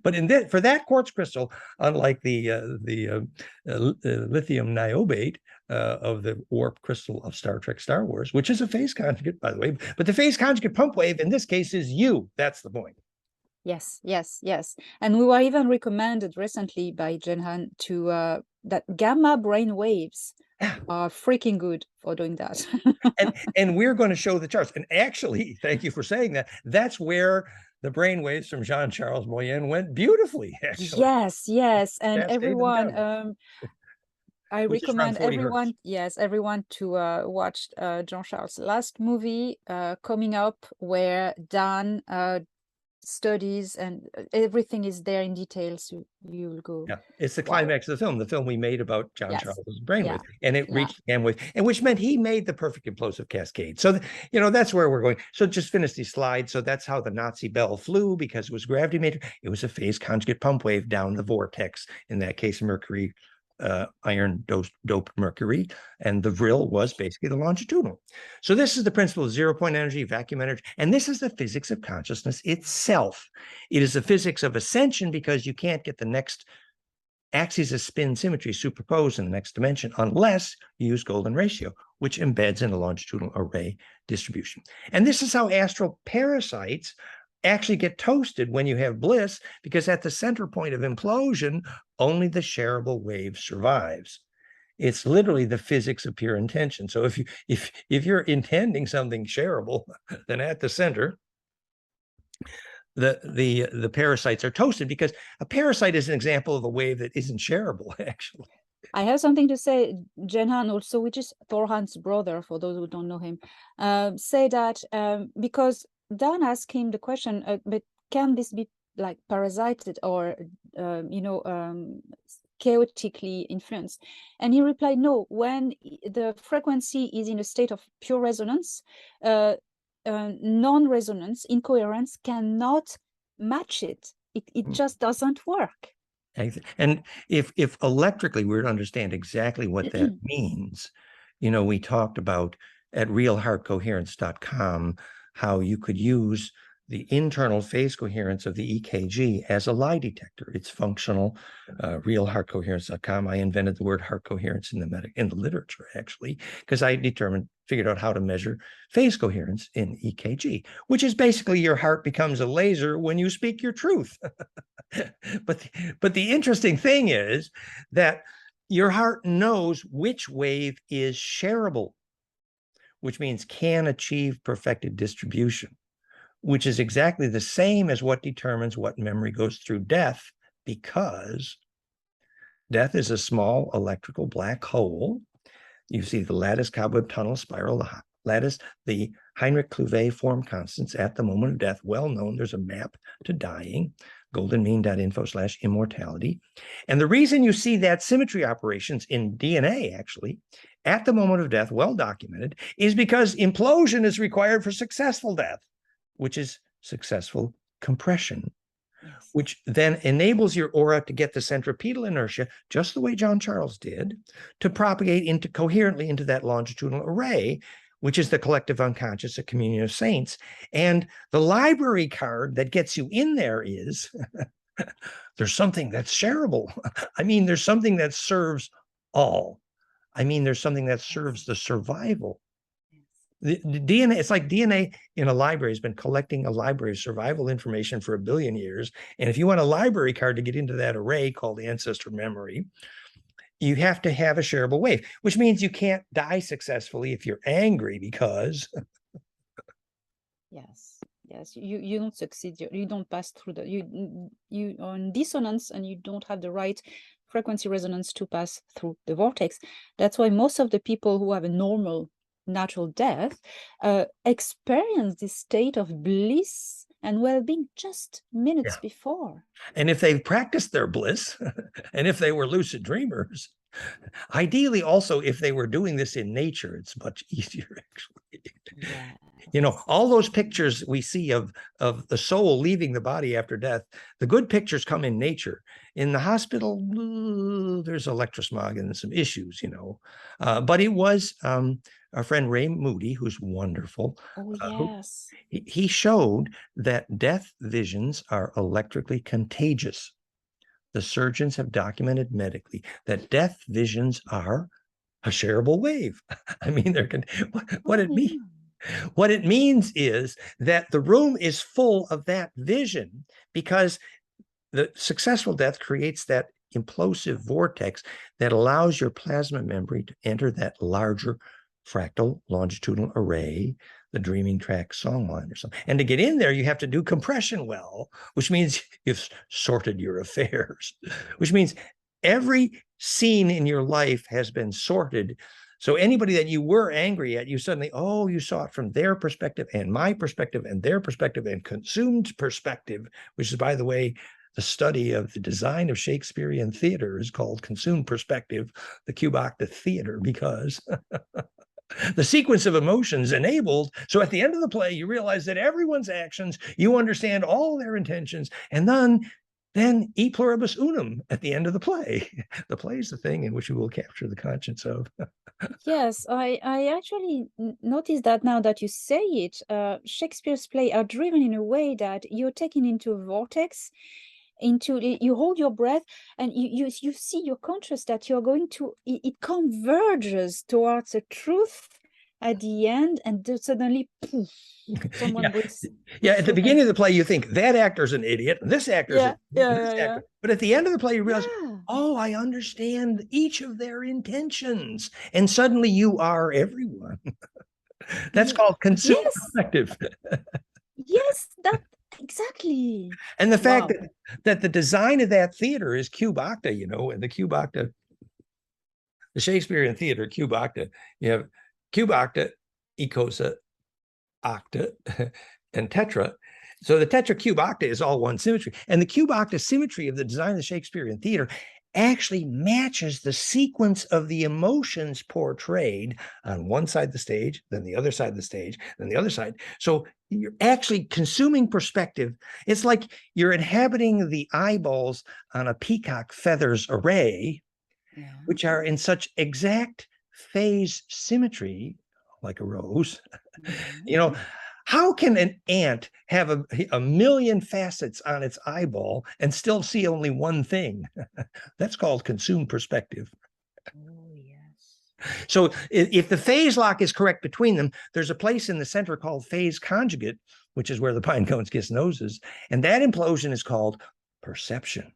But for that quartz crystal, unlike the lithium niobate of the warp crystal of Star Trek Star Wars, which is a phase conjugate, by the way, but the phase conjugate pump wave in this case is you. That's the point. Yes. And we were even recommended recently by Jenhan that gamma brain waves are freaking good for doing that. and we're going to show the charts. And actually, thank you for saying that. That's where the brain waves from Jean-Charles Moyen went beautifully, actually. Yes. And everyone, I recommend everyone to watch Jean-Charles' last movie coming up, where Dan studies and everything is there in detail, so you'll go. It's the climax of the film we made about John Charles's brainwave, and it reached gamma wave, and which meant he made the perfect implosive cascade. So that's where we're going. So just finish these slides. So that's how the Nazi bell flew, because it was gravity matrix. It was a phase conjugate pump wave down the vortex, in that case mercury, iron doped mercury, and the vril was basically the longitudinal. So this is the principle of 0-point energy, vacuum energy, and this is the physics of consciousness itself. It is the physics of ascension, because you can't get the next axes of spin symmetry superposed in the next dimension unless you use golden ratio, which embeds in a longitudinal array distribution. And this is how astral parasites actually get toasted when you have bliss, because at the center point of implosion, only the shareable wave survives. It's literally the physics of pure intention. So if you're intending something shareable, then at the center, the parasites are toasted, because a parasite is an example of a wave that isn't shareable, actually. I have something to say. Jenhan also, which is Thorhan's brother, for those who don't know him, say that because Dan asked him the question, but can this be like parasited or chaotically influenced? And he replied, no. When the frequency is in a state of pure resonance, non-resonance, incoherence cannot match it. It just doesn't work. And if electrically we were to understand exactly what that means, we talked about at realheartcoherence.com how you could use the internal phase coherence of the EKG as a lie detector. It's functional. Realheartcoherence.com. I invented the word heart coherence in the literature, actually, because I figured out how to measure phase coherence in EKG, which is basically your heart becomes a laser when you speak your truth. But the interesting thing is that your heart knows which wave is shareable, which means can achieve perfected distribution, which is exactly the same as what determines what memory goes through death, because death is a small electrical black hole. You see the lattice cobweb tunnel spiral, the Heinrich Clouvet form constants at the moment of death, well known. There's a map to dying, goldenmean.info/immortality. And the reason you see that symmetry operations in DNA, actually, at the moment of death, well documented, is because implosion is required for successful death, which is successful compression, which then enables your aura to get the centripetal inertia, just the way John Charles did, to propagate coherently into that longitudinal array, which is the collective unconscious, a communion of saints. And the library card that gets you in there is there's something that's shareable. I mean, there's something that serves all. I mean, there's something that serves the survival. The DNA, it's like DNA in a library has been collecting a library of survival information for 1 billion years. And if you want a library card to get into that array called ancestor memory, you have to have a shareable wave, which means you can't die successfully if you're angry because. Yes, you don't succeed. You don't pass through you are in dissonance and you don't have the right frequency resonance to pass through the vortex. That's why most of the people who have a normal natural death experience this state of bliss and well-being just minutes before. And if they've practiced their bliss, and if they were lucid dreamers, ideally also if they were doing this in nature, it's much easier, actually. All those pictures we see of the soul leaving the body after death, the good pictures come in nature. In the hospital, there's electrosmog and some issues, but it was our friend Ray Moody, who's wonderful. He showed that death visions are electrically contagious. The surgeons have documented medically that death visions are a shareable wave. I mean, what it means is that the room is full of that vision because the successful death creates that implosive vortex that allows your plasma memory to enter that larger fractal longitudinal array, the dreaming track songline or something. And to get in there, you have to do compression well, which means you've sorted your affairs, which means every scene in your life has been sorted. So anybody that you were angry at, you suddenly, you saw it from their perspective and my perspective and their perspective and consumed perspective, which is, by the way, the study of the design of Shakespearean theater is called consumed perspective, the cube octa theater, because the sequence of emotions enabled. So at the end of the play, you realize that everyone's actions, you understand all their intentions, and then e pluribus unum at the end of the play. The play is the thing in which you will capture the conscience of. Yes, I actually noticed that now that you say it. Shakespeare's play are driven in a way that you're taken into a vortex, you hold your breath, and you see your conscious that you're going to, it converges towards a truth at the end, and suddenly poof, someone brings at the beginning of the play you think that actor's an idiot, this actor's an idiot, this actor. But at the end of the play you realize, I understand each of their intentions, and suddenly you are everyone. That's called consumed perspective. Yes, that exactly. And the fact that the design of that theater is cube octa, and the cube octa, the Shakespearean theater cube octa, you have cube octa, ecosa, octa, and tetra. So the tetra cube octa is all one symmetry. And the cube octa symmetry of the design of the Shakespearean theater actually matches the sequence of the emotions portrayed on one side of the stage, then the other side of the stage, then the other side. So you're actually consuming perspective. It's like you're inhabiting the eyeballs on a peacock feathers array, which are in such exact phase symmetry, like a rose. You know, how can an ant have a million facets on its eyeball and still see only one thing? That's called consumed perspective. Oh, yes. So if the phase lock is correct between them, there's a place in the center called phase conjugate, which is where the pine cones kiss noses. And that implosion is called perception.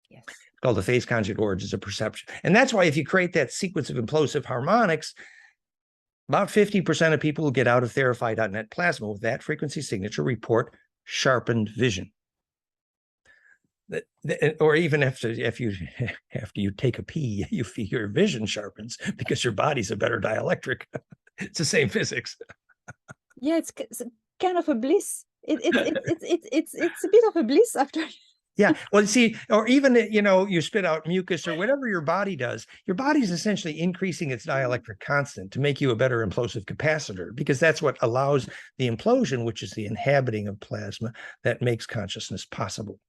Yes. It's called the phase conjugate origins of perception. And that's why if you create that sequence of implosive harmonics, about 50% of people who get out of Therify.net plasma with that frequency signature report sharpened vision. Or even after you take a pee, you feel your vision sharpens because your body's a better dielectric. It's the same physics. Yeah, it's kind of a bliss. It's a bit of a bliss after. Yeah. Well, see, or even, you spit out mucus or whatever your body does, your body's essentially increasing its dielectric constant to make you a better implosive capacitor, because that's what allows the implosion, which is the inhabiting of plasma that makes consciousness possible.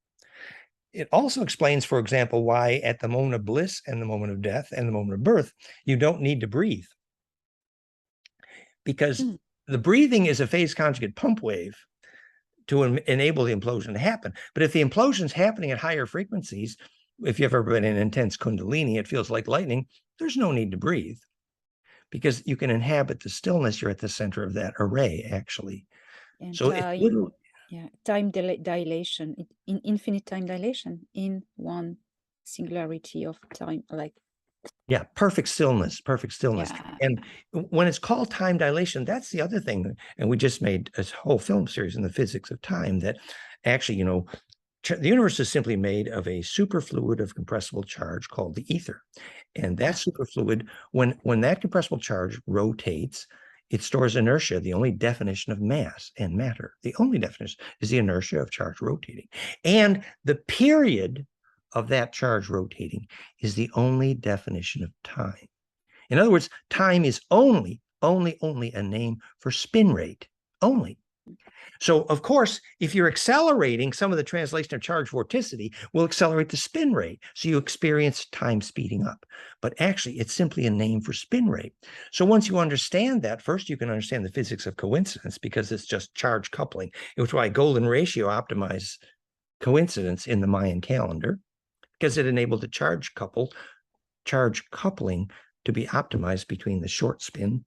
It also explains, for example, why at the moment of bliss and the moment of death and the moment of birth, you don't need to breathe. Because the breathing is a phase conjugate pump wave to enable the implosion to happen. But if the implosion is happening at higher frequencies, if you've ever been in intense kundalini, it feels like lightning, there's no need to breathe because you can inhabit the stillness. You're at the center of that array, actually. And so it's literally, time dilation, in infinite time dilation in one singularity of time, like perfect stillness. Yeah. And when it's called time dilation, that's the other thing. And we just made a whole film series in the physics of time that actually, the universe is simply made of a superfluid of compressible charge called the ether. And that superfluid, when that compressible charge rotates, it stores inertia. The only definition of mass and matter, the only definition is the inertia of charge rotating. And the period of that charge rotating is the only definition of time. In other words, time is only a name for spin rate, only. So, of course, if you're accelerating, some of the translation of charge vorticity will accelerate the spin rate. So you experience time speeding up. But actually, it's simply a name for spin rate. So once you understand that, first you can understand the physics of coincidence, because it's just charge coupling, which is why golden ratio optimized coincidence in the Mayan calendar, because it enabled the charge coupling to be optimized between the short spin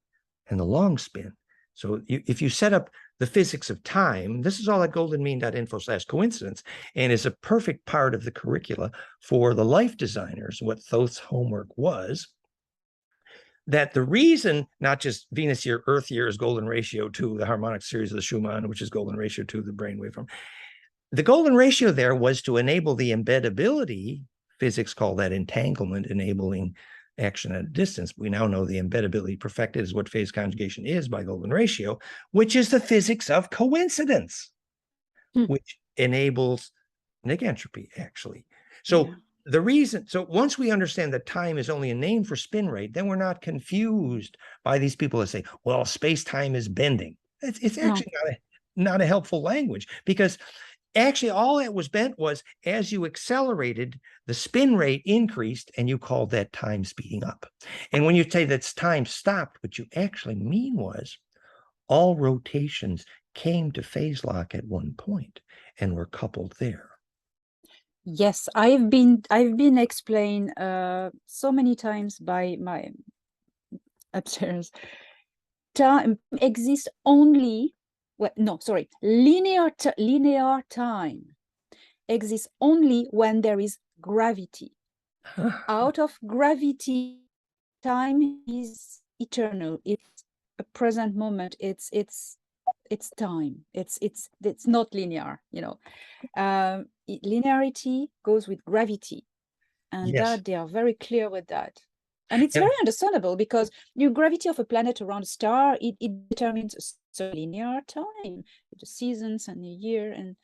and the long spin. So if you set up the physics of time, this is all at goldenmean.info/coincidence, and is a perfect part of the curricula for the life designers, what Thoth's homework was, that the reason not just Venus year, Earth year is golden ratio to the harmonic series of the Schumann, which is golden ratio to the brain waveform. The golden ratio there was to enable the embeddability. Physics call that entanglement, enabling action at a distance. We now know the embeddability perfected is what phase conjugation is by golden ratio, which is the physics of coincidence, which enables Neg Entropy, actually. So once we understand that time is only a name for spin rate, then we're not confused by these people that say, well, space-time is bending. It's actually not a helpful language, because actually all that was bent was as you accelerated, the spin rate increased, and you called that time speeding up. And when you say that's time stopped, what you actually mean was all rotations came to phase lock at one point and were coupled there. Yes, I've been explained so many times by my upstairs. Time exists only. Well, no, sorry. Linear time exists only when there is gravity. Out of gravity, time is eternal. It's a present moment. It's time. It's not linear. Linearity goes with gravity, and that they are very clear with that. And it's very understandable, because the gravity of a planet around a star, it determines a linear time, the seasons and the year, and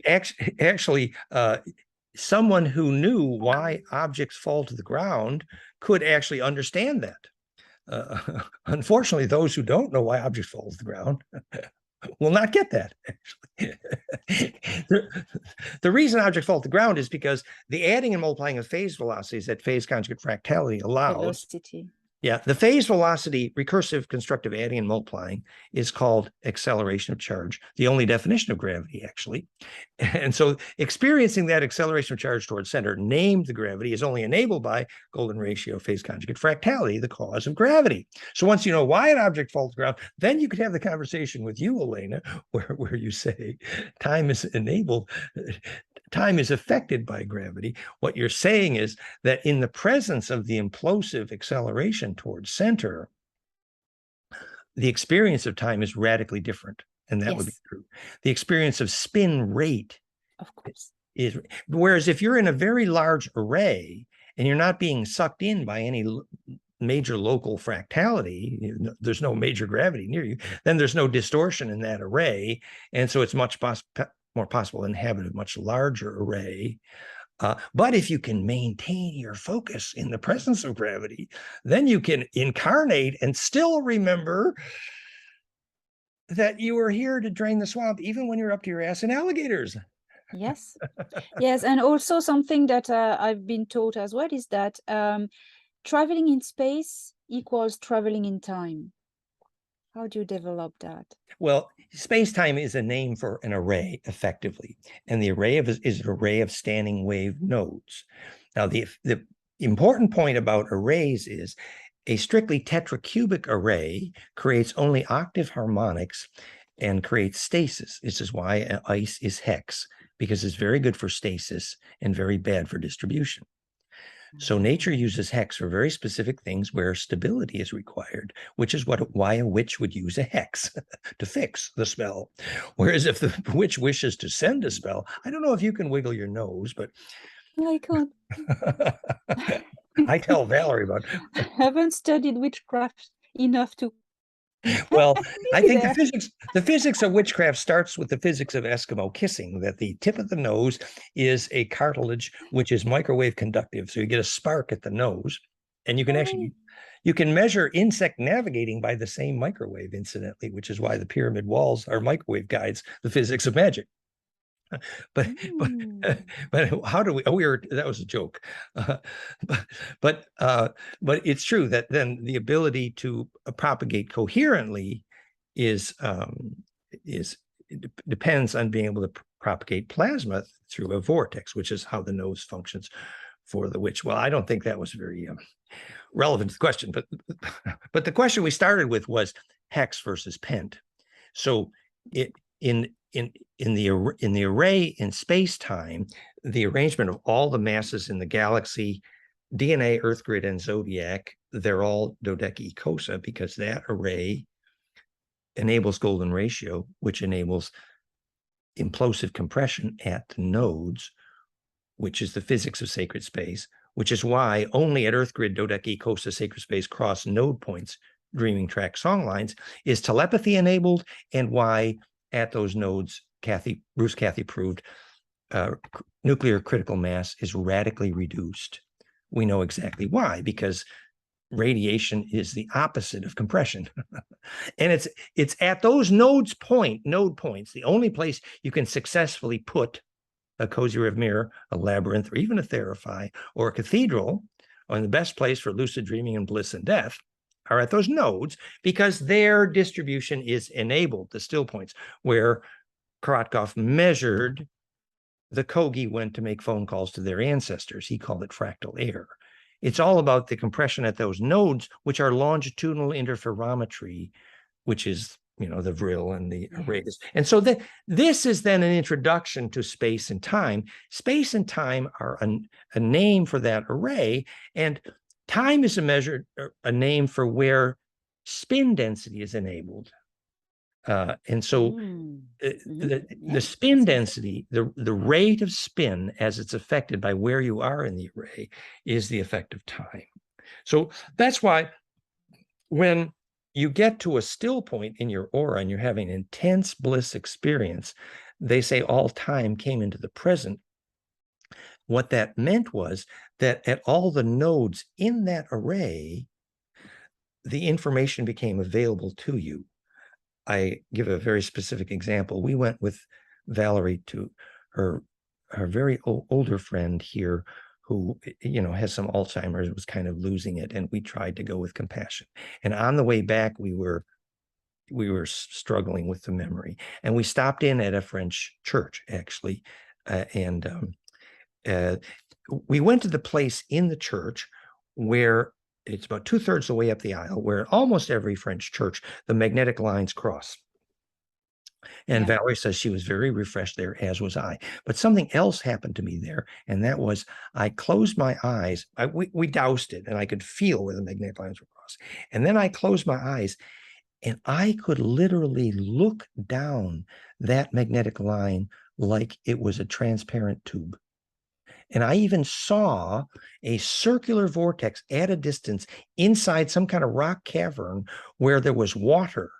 actually, someone who knew why objects fall to the ground could actually understand that. Unfortunately, those who don't know why objects fall to the ground will not get that. The reason objects fall to the ground is because the adding and multiplying of phase velocities at phase conjugate fractality allows velocity. Yeah, the phase velocity, recursive constructive adding and multiplying, is called acceleration of charge, the only definition of gravity, actually. And so experiencing that acceleration of charge towards center, named the gravity, is only enabled by golden ratio phase conjugate fractality, the cause of gravity. So once you know why an object falls to the ground, then you could have the conversation with you, Elena, where you say time is enabled, time is affected by gravity. What you're saying is that in the presence of the implosive acceleration towards center, the experience of time is radically different. And that would be true. The experience of spin rate, of course, is, whereas if you're in a very large array and you're not being sucked in by any major local fractality, there's no major gravity near you, then there's no distortion in that array. And so it's much more possible to inhabit a much larger array. But if you can maintain your focus in the presence of gravity, then you can incarnate and still remember that you were here to drain the swamp, even when you're up to your ass in alligators. Yes. Yes. And also something that I've been taught as well is that traveling in space equals traveling in time. How do you develop that? Well, space-time is a name for an array, effectively. And the array is an array of standing wave nodes. Now, the important point about arrays is a strictly tetracubic array creates only octave harmonics and creates stasis. This is why ice is hex, because it's very good for stasis and very bad for distribution. So nature uses hex for very specific things where stability is required, which is why a witch would use a hex to fix the spell. Whereas if the witch wishes to send a spell, I don't know if you can wiggle your nose, but I can't. I tell Valerie about I haven't studied witchcraft enough to. Well, I think the physics of witchcraft starts with the physics of Eskimo kissing, that the tip of the nose is a cartilage which is microwave conductive. So you get a spark at the nose, and you can you can measure insect navigating by the same microwave, incidentally, which is why the pyramid walls are microwave guides, the physics of magic. But how do we? Oh, that was a joke. But it's true that then the ability to propagate coherently depends on being able to propagate plasma through a vortex, which is how the nose functions for the witch. Well, I don't think that was very relevant to the question, but the question we started with was hex versus pent. So in the array in space-time, the arrangement of all the masses in the galaxy, DNA, Earth grid, and zodiac, they're all dodecaecosa because that array enables golden ratio, which enables implosive compression at the nodes, which is the physics of sacred space, which is why only at Earth grid, dodecaecosa, sacred space, cross node points, dreaming track song lines, is telepathy enabled, and why at those nodes, Bruce Cathy proved nuclear critical mass is radically reduced. We know exactly why, because radiation is the opposite of compression. And it's at those node points, the only place you can successfully put a cozy rev mirror, a labyrinth, or even a therapy, or a cathedral, or the best place for lucid dreaming and bliss and death, are at those nodes because their distribution is enabled, the still points, where Korotkov measured the Kogi went to make phone calls to their ancestors. He called it fractal air. It's all about the compression at those nodes, which are longitudinal interferometry, which is, the vril and the arrays. And so this is then an introduction to space and time. Space and time are a name for that array, and time is a name for where spin density is enabled. And so the spin density, the rate of spin as it's affected by where you are in the array, is the effect of time. So that's why when you get to a still point in your aura and you're having an intense bliss experience, they say all time came into the present. What that meant was that at all the nodes in that array, the information became available to you. I give a very specific example. We went with Valerie to her very older friend here who, you know, has some Alzheimer's, was kind of losing it. And we tried to go with compassion. And on the way back, we were struggling with the memory. And we stopped in at a French church, actually. We went to the place in the church where it's about 2/3 the way up the aisle, where almost every French church, the magnetic lines cross. And Valerie says she was very refreshed there, as was I. But something else happened to me there, and that was I closed my eyes. We doused it, and I could feel where the magnetic lines were crossed. And then I closed my eyes, and I could literally look down that magnetic line like it was a transparent tube. And I even saw a circular vortex at a distance inside some kind of rock cavern where there was water.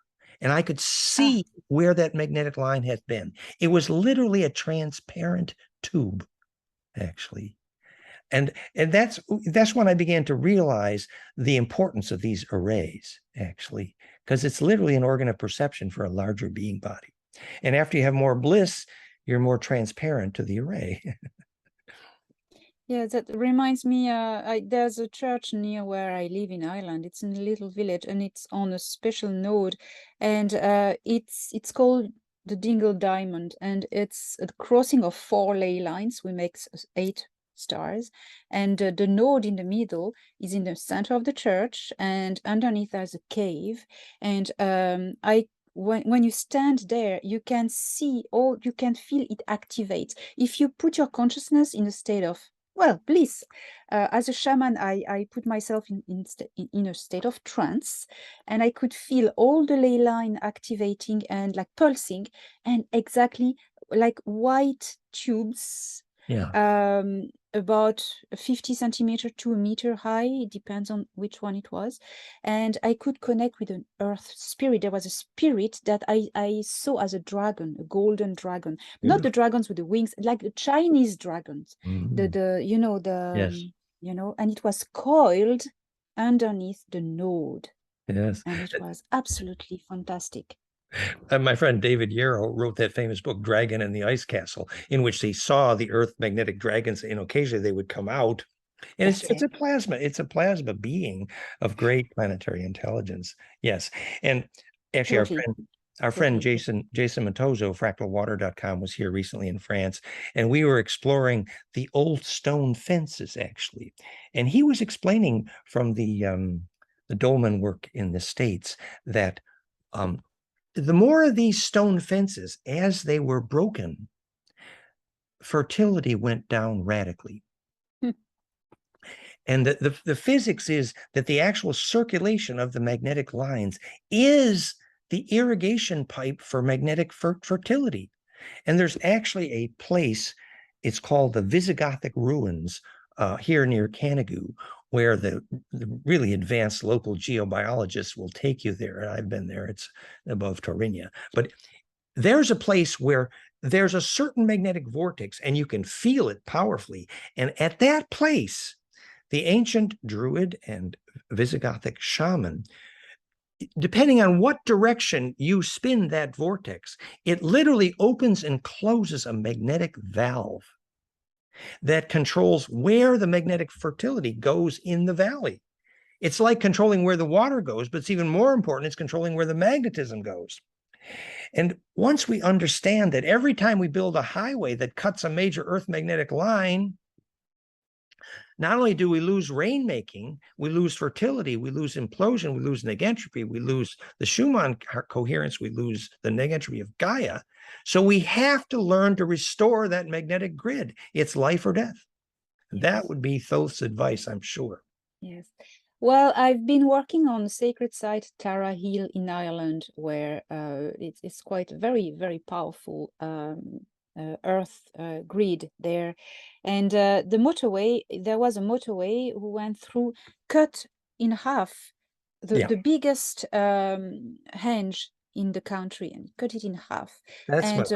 And I could see where that magnetic line had been. It was literally a transparent tube, actually. And that's when I began to realize the importance of these arrays, actually, because it's literally an organ of perception for a larger being body. And after you have more bliss, you're more transparent to the array. Yeah, that reminds me, there's a church near where I live in Ireland. It's in a little village and it's on a special node, and it's called the Dingle Diamond, and it's a crossing of 4 ley lines. We make 8 stars, and the node in the middle is in the center of the church, and underneath there's a cave, and when you stand there, you can see, or you can feel it activate. If you put your consciousness in a state of, well, bliss. As a shaman, I put myself in a state of trance, and I could feel all the ley line activating and like pulsing, and exactly like white tubes, about 50 centimeters to a meter high. It depends on which one it was. And I could connect with an earth spirit. There was a spirit that I saw as a dragon, a golden dragon. Not the dragons with the wings, like the Chinese dragons. Yes. And it was coiled underneath the node. Yes. And it was absolutely fantastic. My friend David Yarrow wrote that famous book, Dragon and the Ice Castle, in which he saw the Earth magnetic dragons, and occasionally they would come out. And it's a plasma being of great planetary intelligence. Yes. And actually our friend Jason Matozo, fractalwater.com, was here recently in France, and we were exploring the old stone fences, actually. And he was explaining from the dolmen work in the States that the more of these stone fences, as they were broken, fertility went down radically. And the physics is that the actual circulation of the magnetic lines is the irrigation pipe for magnetic fertility. And there's actually a place, it's called the Visigothic Ruins, here near Canigou, where the really advanced local geobiologists will take you there. And I've been there, it's above Torinia. But there's a place where there's a certain magnetic vortex and you can feel it powerfully. And at that place, the ancient Druid and Visigothic shaman, depending on what direction you spin that vortex, it literally opens and closes a magnetic valve that controls where the magnetic fertility goes in the valley. It's like controlling where the water goes, but it's even more important, it's controlling where the magnetism goes. And once we understand that every time we build a highway that cuts a major Earth magnetic line, not only do we lose rainmaking, we lose fertility, we lose implosion, we lose Neg Entropy, we lose the Schumann coherence, we lose the Neg Entropy of Gaia. So we have to learn to restore that magnetic grid. It's life or death. That would be Thoth's advice, I'm sure. Yes. Well, I've been working on the sacred site Tara Hill in Ireland, where it's quite very, very powerful earth grid there. And there was a motorway who went through, cut in half the biggest henge in the country, and cut it in half. That's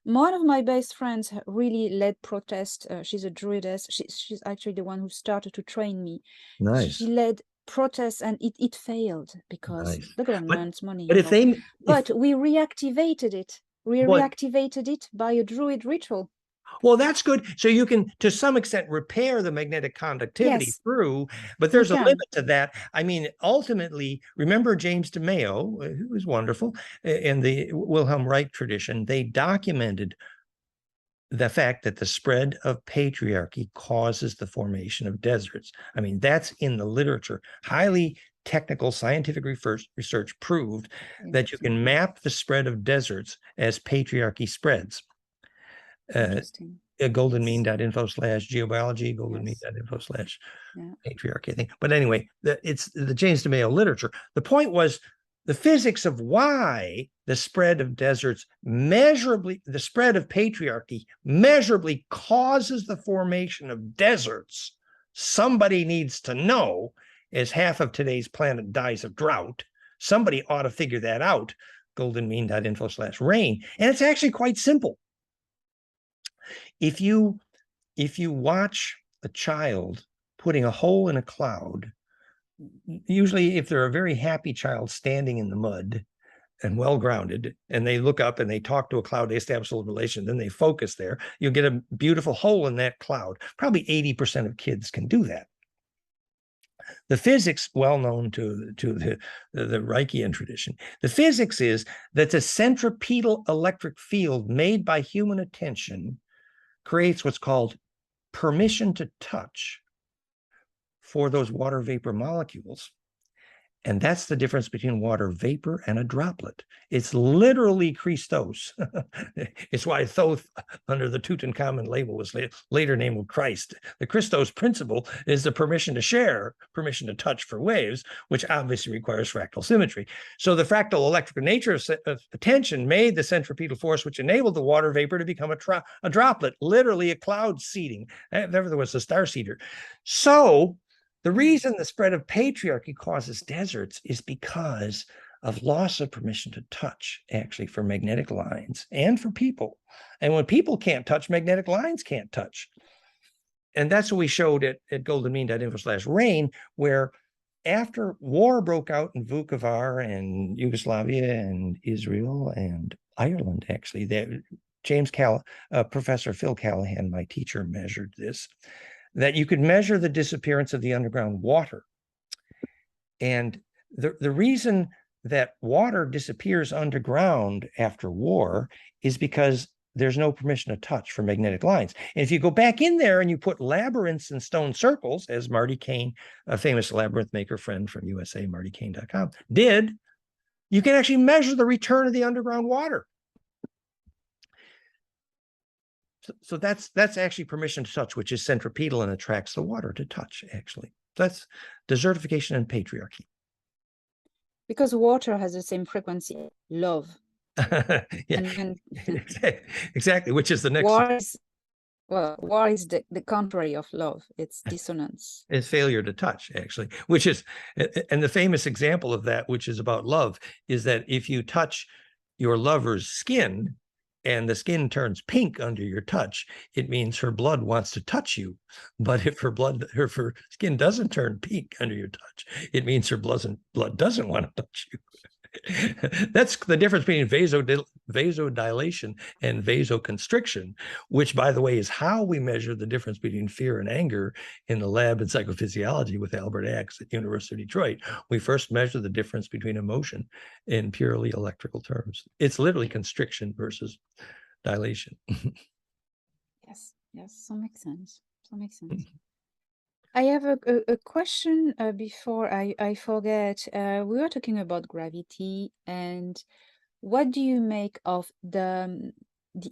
One of my best friends really led protest. She's a druidess. She's actually the one who started to train me. Nice. She led protests, and it failed because Nice. the government's money. But if they, but we reactivated it. We reactivated it by a druid ritual. Well, that's good. So you can, to some extent, repair the magnetic conductivity through, but there's a limit to that. I mean, ultimately, remember James DeMayo, who was wonderful, in the Wilhelm Reich tradition, they documented the fact that the spread of patriarchy causes the formation of deserts. I mean, that's in the literature. Highly technical scientific research proved that you can map the spread of deserts as patriarchy spreads. goldenmean.info/geobiology, goldenmean.info/patriarchy, I think. But anyway, it's the James DeMayo literature. The point was the physics of why the spread of deserts measurably, the spread of patriarchy measurably causes the formation of deserts. Somebody needs to know, as half of today's planet dies of drought. Somebody ought to figure that out. goldenmean.info/rain. And it's actually quite simple. If you watch a child putting a hole in a cloud, usually if they're a very happy child standing in the mud and well grounded, and they look up and they talk to a cloud, they establish a relation, then they focus there, you'll get a beautiful hole in that cloud. Probably 80% of kids can do that. The physics, well known to the Reichian tradition, the physics is that the centripetal electric field made by human attention creates what's called permission to touch for those water vapor molecules. And that's the difference between water vapor and a droplet. It's literally Christos. It's why Thoth, under the Tutankhamun label, was later named Christ. The Christos principle is the permission to share, permission to touch for waves, which obviously requires fractal symmetry. So the fractal electrical nature of attention made the centripetal force, which enabled the water vapor to become a droplet, literally a cloud seeding. If ever there was a star seeder. So the reason the spread of patriarchy causes deserts is because of loss of permission to touch, actually, for magnetic lines and for people. And when people can't touch, magnetic lines can't touch. And that's what we showed at goldenmean.info/rain, where after war broke out in Vukovar and Yugoslavia and Israel and Ireland, actually, Professor Phil Callahan, my teacher, measured this, that you could measure the disappearance of the underground water. And the reason that water disappears underground after war is because there's no permission to touch for magnetic lines. And if you go back in there and you put labyrinths and stone circles, as Marty Kane, a famous labyrinth maker friend from USA, martykane.com, did, you can actually measure the return of the underground water. So that's actually permission to touch, which is centripetal and attracts the water to touch, actually. That's desertification and patriarchy. Because water has the same frequency, love. Yeah, exactly, which is the next. War is the contrary of love. It's dissonance. It's failure to touch, actually, which is, and the famous example of that, which is about love, is that if you touch your lover's skin, and the skin turns pink under your touch, it means her blood wants to touch you. But if her skin doesn't turn pink under your touch, it means her blood doesn't want to touch you. That's the difference between vasodilation and vasoconstriction, which, by the way, is how we measure the difference between fear and anger in the lab in psychophysiology with Albert Axe at University of Detroit. We first measure the difference between emotion in purely electrical terms. It's literally constriction versus dilation. Yes, so makes sense. I have a question before I forget. We were talking about gravity, and what do you make of the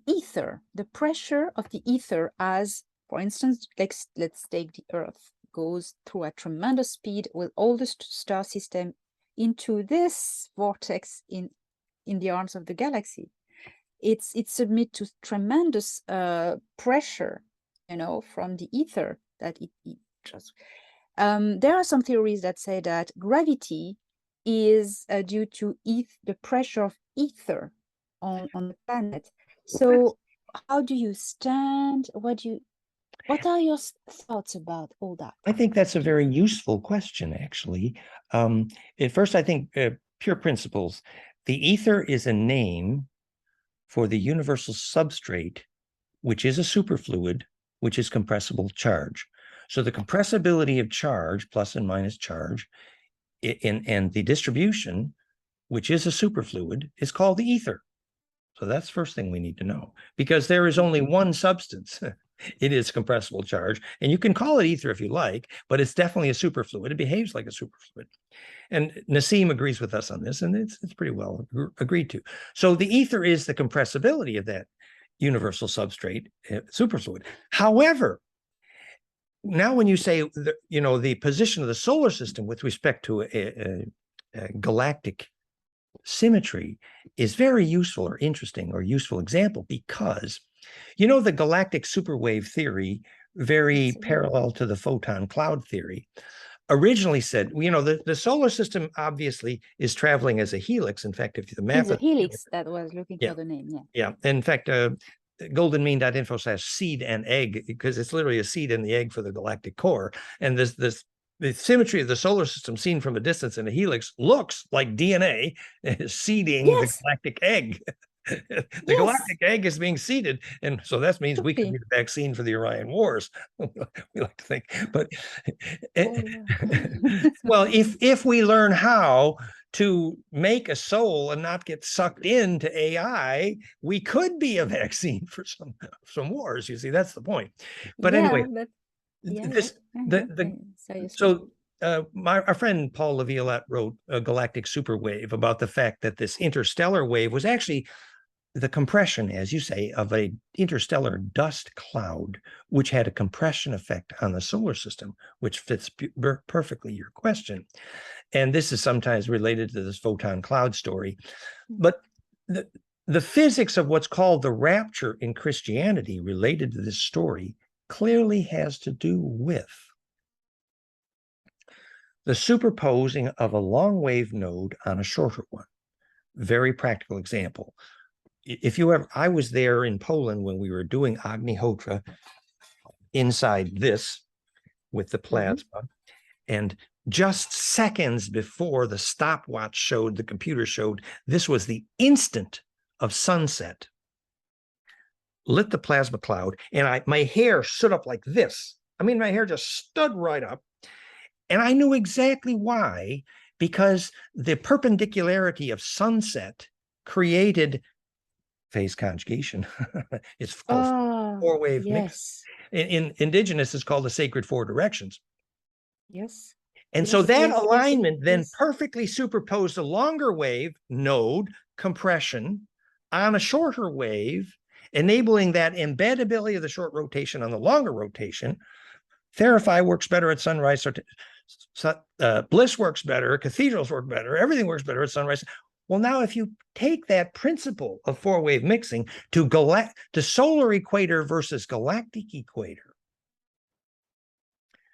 ether, the pressure of the ether as, for instance, let's take the Earth, goes through a tremendous speed with all the star system into this vortex in the arms of the galaxy. It's submit to tremendous pressure, from the ether that it there are some theories that say that gravity is due to the pressure of ether on the planet. So how do you stand? What do you... What are your thoughts about all that? I think that's a very useful question, actually. At first, I think pure principles. The ether is a name for the universal substrate, which is a superfluid, which is compressible charge. So the compressibility of charge, plus and minus charge, and the distribution, which is a superfluid, is called the ether. So that's the first thing we need to know, because there is only one substance. It is compressible charge, and you can call it ether if you like, but it's definitely a superfluid. It behaves like a superfluid. And Nassim agrees with us on this, and it's pretty well agreed to. So the ether is the compressibility of that universal substrate, superfluid. However, now when you say, the position of the solar system with respect to a galactic symmetry is very useful or interesting or useful example, because the galactic superwave theory, very parallel to the photon cloud theory, originally said, the solar system obviously is traveling as a helix. In fact, if the map is a helix, that was looking for the name. Yeah. In fact, goldenmean.info/seed and egg, because it's literally a seed and the egg for the galactic core. And the symmetry of the solar system seen from a distance in a helix looks like DNA seeding the galactic egg. The galactic egg is being seeded, and so that means we could be the vaccine for the Orion Wars. We like to think, but well, if we learn how to make a soul and not get sucked into AI, we could be a vaccine for some wars. You see, that's the point. But anyway, our friend Paul Laviolette wrote a galactic superwave about the fact that this interstellar wave was actually the compression, as you say, of an interstellar dust cloud, which had a compression effect on the solar system, which fits perfectly your question. And this is sometimes related to this photon cloud story. But the physics of what's called the rapture in Christianity related to this story clearly has to do with the superposing of a long wave node on a shorter one. Very practical example. I was there in Poland when we were doing Agnihotra inside this with the plasma, and just seconds before the stopwatch the computer showed, this was the instant of sunset, lit the plasma cloud, and my hair stood up like this. I mean, my hair just stood right up, and I knew exactly why, because the perpendicularity of sunset created phase conjugation. It's called four-wave mix. In indigenous, it's called the sacred four directions. Yes. And so that alignment then perfectly superposed a longer wave node compression on a shorter wave, enabling that embeddability of the short rotation on the longer rotation. Therify works better at sunrise. Bliss works better. Cathedrals work better. Everything works better at sunrise. Well, now if you take that principle of four-wave mixing to solar equator versus galactic equator.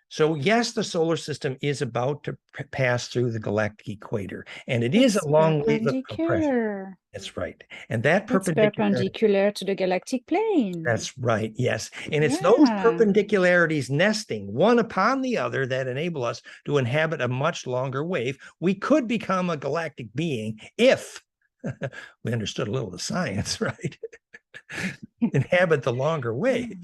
So yes, the solar system is about to pass through the galactic equator, and it is a long wave of compression. That's right. And that perpendicular to the galactic plane. That's right, yes. And it's those perpendicularities nesting one upon the other that enable us to inhabit a much longer wave. We could become a galactic being if we understood a little of the science, right? Inhabit the longer wave.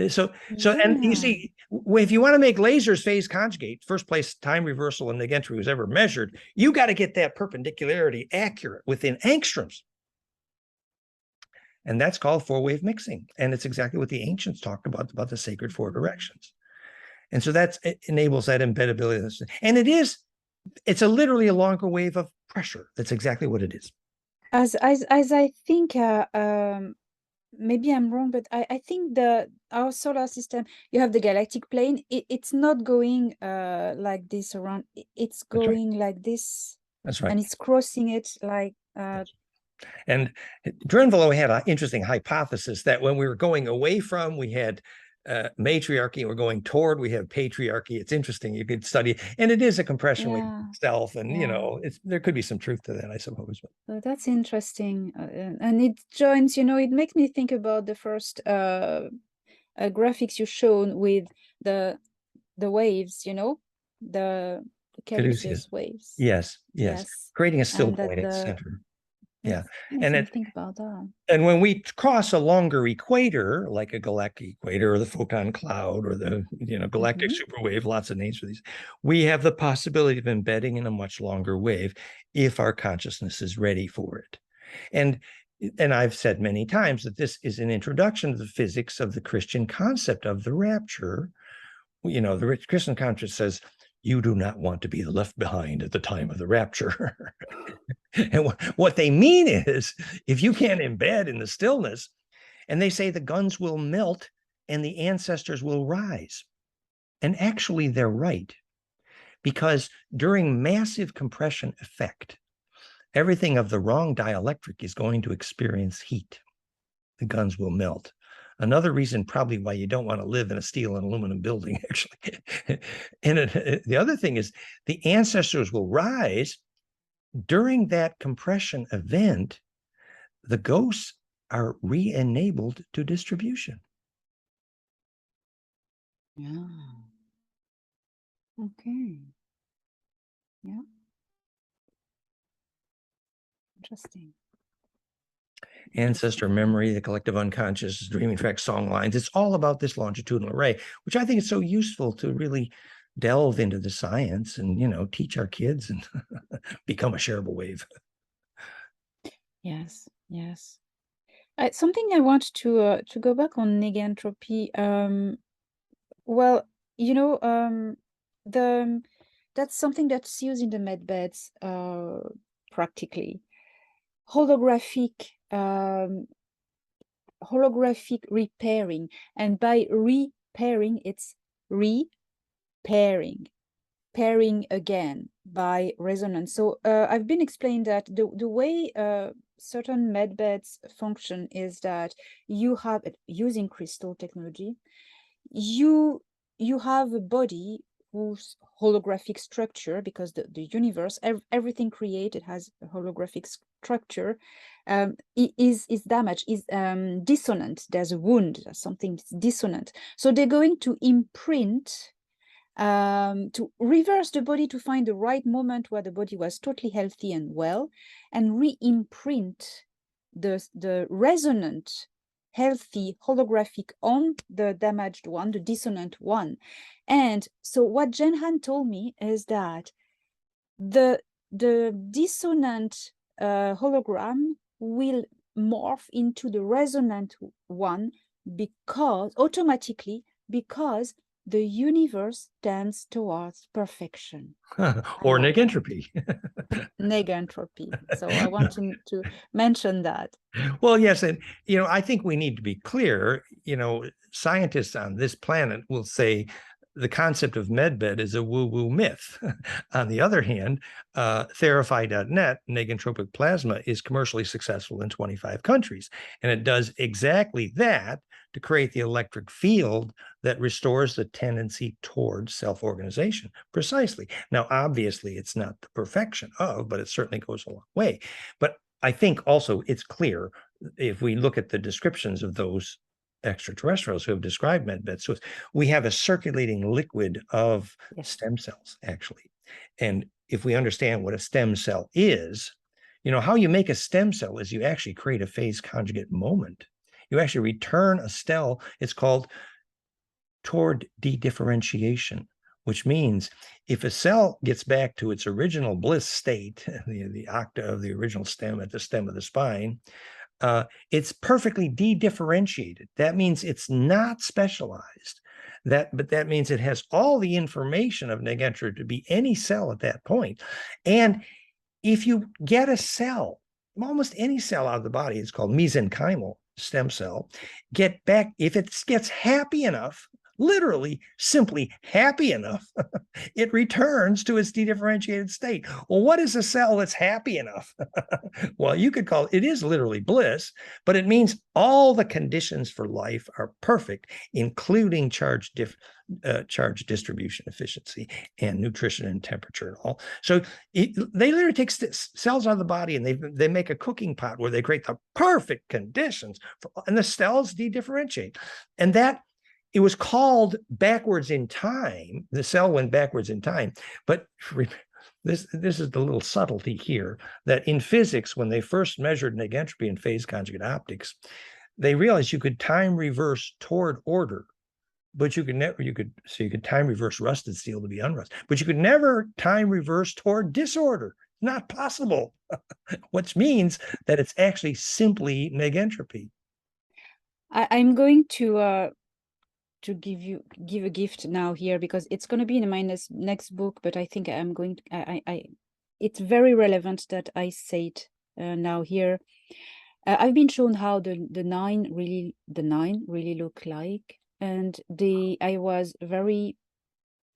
So, and you see, if you want to make lasers phase conjugate, first place time reversal in Neg Entropy was ever measured, you got to get that perpendicularity accurate within angstroms. And that's called four-wave mixing. And it's exactly what the ancients talked about the sacred four directions. And so it enables that embeddability. And it's literally a longer wave of pressure. That's exactly what it is. As I think, maybe I'm wrong, but I think our solar system, you have the galactic plane. It's not going like this around. It's going like this. That's right. And it's crossing it like. And Drunvalo had an interesting hypothesis that when we were going away from, we had matriarchy, and we're going toward, we have patriarchy. It's interesting. You could study, and it is a compression wave itself, and there could be some truth to that, I suppose. Oh, that's interesting, and it joins. It makes me think about the first graphics you shown with the waves, you know, the Caduceus waves. Yes. Creating a still And point at the center. Yeah. Makes me think about that. And when we cross a longer equator, like a galactic equator or the photon cloud or the galactic superwave, lots of names for these, we have the possibility of embedding in a much longer wave if our consciousness is ready for it. And I've said many times that this is an introduction to the physics of the Christian concept of the rapture. The Christian concept says, you do not want to be left behind at the time of the rapture. And what they mean is, if you can't embed in the stillness, and they say the guns will melt and the ancestors will rise. And actually, they're right, because during massive compression effect, everything of the wrong dielectric is going to experience heat. The guns will melt. Another reason probably why you don't want to live in a steel and aluminum building, actually. And the other thing is the ancestors will rise. During that compression event, the ghosts are re-enabled to distribution. Yeah. Okay. Yeah. Interesting. Ancestor memory, the collective unconscious, dreaming track, song lines. It's all about this longitudinal array, which I think is so useful to really delve into the science and, teach our kids and become a shareable wave. Yes. Something I want to go back on Neg Entropy. Well, that's something that's used in the med beds practically. Holographic repairing, and by repairing, it's pairing again by resonance. So I've been explained that the way certain med beds function is that you have, using crystal technology, you have a body whose holographic structure, because the universe, everything created has a holographic structure, is damaged, is dissonant. There's a wound, something dissonant. So they're going to imprint, to reverse the body to find the right moment where the body was totally healthy and well, and re-imprint the resonant healthy holographic on the damaged one, the dissonant one. And so what Danaan told me is that the dissonant hologram will morph into the resonant one automatically, because the universe tends towards perfection. Or Neg Entropy. Neg Entropy. So I want to mention that. Well, yes. And, I think we need to be clear, scientists on this planet will say the concept of medbed is a woo-woo myth. On the other hand, Therify.net, negentropic plasma, is commercially successful in 25 countries. And it does exactly that to create the electric field that restores the tendency towards self-organization. Precisely. Now, obviously, it's not the perfection of, but it certainly goes a long way. But I think also it's clear, if we look at the descriptions of those extraterrestrials who have described medbeds, so we have a circulating liquid of stem cells, actually. And if we understand what a stem cell is, how you make a stem cell is you actually create a phase conjugate moment. You actually return a cell. It's called toward dedifferentiation, which means if a cell gets back to its original bliss state, the octa of the original stem at the stem of the spine, it's perfectly dedifferentiated. That means it's not specialized. But that means it has all the information of Neg Entropy to be any cell at that point. And if you get a cell, almost any cell out of the body, it's called mesenchymal stem cell, get back, if it gets happy enough, literally simply happy enough, it returns to its dedifferentiated state. Well, what is a cell that's happy enough? Well, you could call it is literally bliss, but it means all the conditions for life are perfect, including charge distribution efficiency and nutrition and temperature and all. So they literally take cells out of the body and they make a cooking pot where they create the perfect conditions and the cells dedifferentiate. And that it was called backwards in time. The cell went backwards in time, but this is the little subtlety here, that in physics, when they first measured Neg entropy in phase conjugate optics, they realized you could time reverse toward order, but you could time reverse rusted steel to be unrusted, but you could never time reverse toward disorder. Not possible. Which means that it's actually simply Neg entropy. I'm going to give a gift now here, because it's going to be in my next book, but I think I'm going to, it's very relevant that I say it now here. I've been shown how the nine really look like, and I was very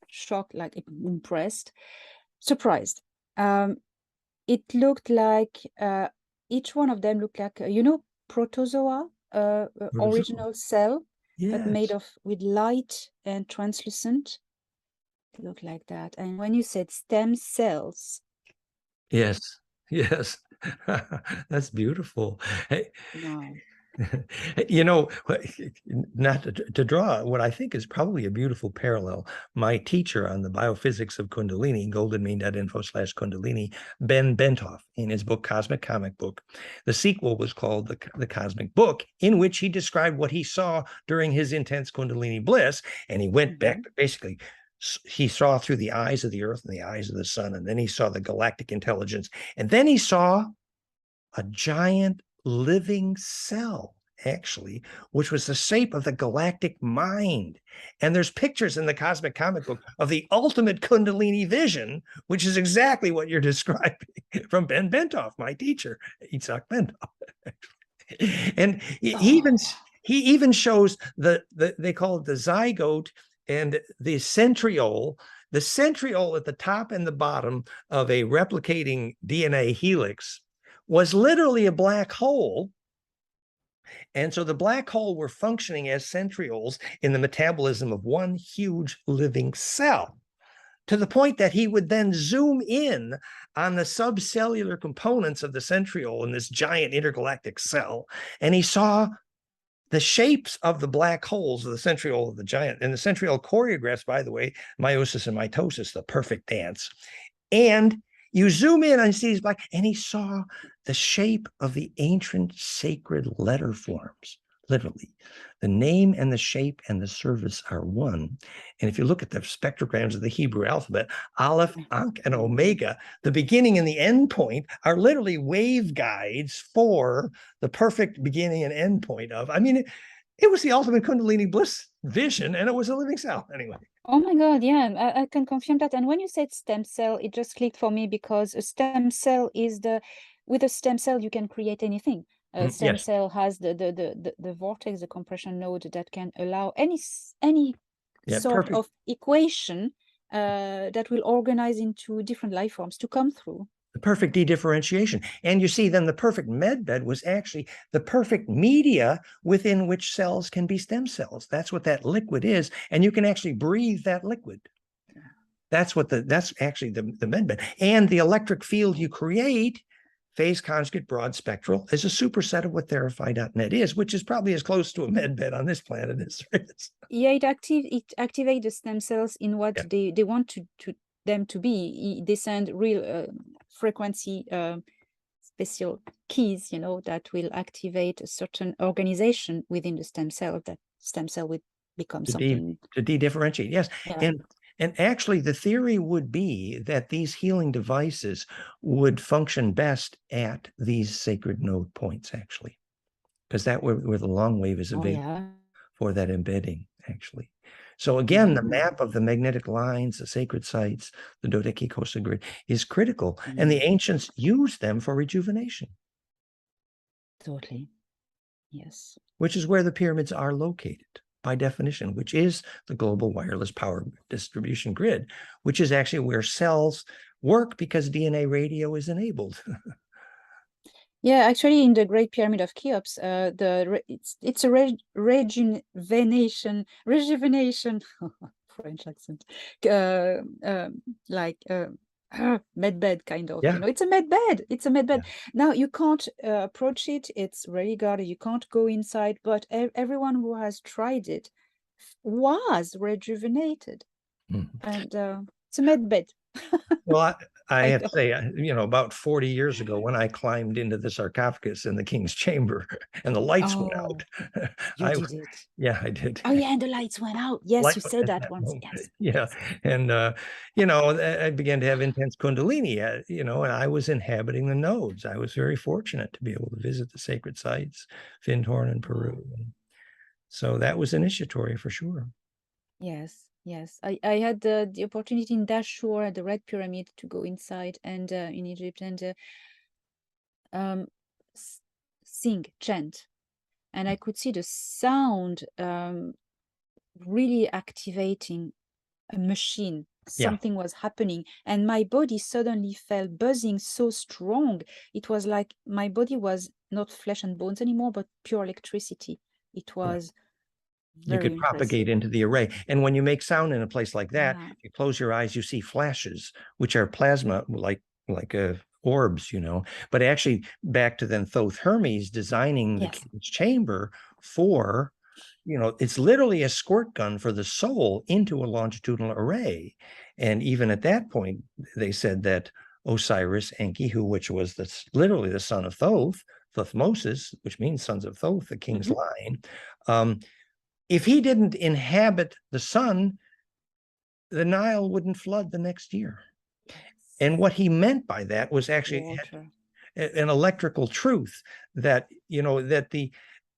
shocked, like impressed, surprised. It looked like each one of them looked like protozoa, original cell. Yes. But made of with light and translucent. It looked like that. And when you said stem cells. Yes, that's beautiful. Hey, Wow. Not to draw what I think is probably a beautiful parallel. My teacher on the biophysics of Kundalini, goldenmean.info/Kundalini, Ben Bentoff, in his book Cosmic Comic Book. The sequel was called the Cosmic Book, in which he described what he saw during his intense Kundalini bliss. And he went back to basically, he saw through the eyes of the earth and the eyes of the sun, and then he saw the galactic intelligence, and then he saw a giant living cell, actually, which was the shape of the galactic mind. And there's pictures in the Cosmic Comic Book of the ultimate Kundalini vision, which is exactly what you're describing, from Ben Bentoff, my teacher, Itzhak Bentoff. And he even shows they call it the zygote and the centriole. The centriole at the top and the bottom of a replicating DNA helix was literally a black hole. And so the black hole were functioning as centrioles in the metabolism of one huge living cell, to the point that he would then zoom in on the subcellular components of the centriole in this giant intergalactic cell. And he saw the shapes of the black holes of the centriole of the giant. And the centriole choreographs, by the way, meiosis and mitosis, the perfect dance. And you zoom in on these black, and he saw the shape of the ancient sacred letter forms. Literally, the name and the shape and the service are one. And if you look at the spectrograms of the Hebrew alphabet, Aleph, Ankh, and Omega, the beginning and the end point are literally waveguides for the perfect beginning and end point of. I mean, it was the ultimate Kundalini bliss vision, and it was a living cell anyway. Oh my God, yeah, I can confirm that. And when you said stem cell, it just clicked for me, because a stem cell is with a stem cell, you can create anything. A stem cell has the vortex, the compression node that can allow any sort of equation that will organize into different life forms to come through. The perfect dedifferentiation. And you see, then the perfect medbed was actually the perfect media within which cells can be stem cells. That's what that liquid is. And you can actually breathe that liquid. That's actually the medbed. And the electric field you create, phase conjugate broad spectral, is a superset of what Therify.net is, which is probably as close to a medbed on this planet as there is. Yeah, it activates the stem cells in what they want them to be. They send real frequency special keys, that will activate a certain organization within the stem cell. That stem cell will become something to dedifferentiate. Yes. Yeah. And actually, the theory would be that these healing devices would function best at these sacred node points, actually, because that where the long wave is available for that embedding, actually. So again, the map of the magnetic lines, the sacred sites, the dodecacosa grid is critical, and the ancients used them for rejuvenation. Totally. Yes. Which is where the pyramids are located, by definition, which is the global wireless power distribution grid, which is actually where cells work because DNA radio is enabled. Yeah, actually, in the Great Pyramid of Cheops, it's a rejuvenation, French accent, like medbed kind of. It's a medbed. It's a medbed. Now you can't approach it. It's really guarded. You can't go inside. But everyone who has tried it was rejuvenated. Mhm. And it's a med bed. Well, I I have to know. say, about 40 years ago, when I climbed into the sarcophagus in the king's chamber and the lights went Oh, out, you did it. yeah, I did. Oh yeah, and the lights went out. Yes, Light you went said at that that once. moment. Yes. Yeah. Yes. And, I began to have intense Kundalini, and I was inhabiting the nodes. I was very fortunate to be able to visit the sacred sites, Findhorn and Peru. Wow. So that was initiatory for sure. Yes. Yes. I had the opportunity in Dashur at the Red Pyramid to go inside and in Egypt and um, sing, chant. And I could see the sound really activating a machine. Yeah. Something was happening, and my body suddenly felt buzzing so strong. It was like my body was not flesh and bones anymore, but pure electricity. It was You very could propagate impressive. into the array. And when you make sound in a place like that, Yeah. you close your eyes, you see flashes, which are plasma, like orbs, But actually, back to then Thoth Hermes designing the Yes. king's chamber for, it's literally a squirt gun for the soul into a longitudinal array. And even at that point, they said that Osiris Enki, which was literally the son of Thoth, Thothmosis, which means sons of Thoth, the king's line, if he didn't inhabit the sun, the Nile wouldn't flood the next year. And what he meant by that was actually Water. an electrical truth that,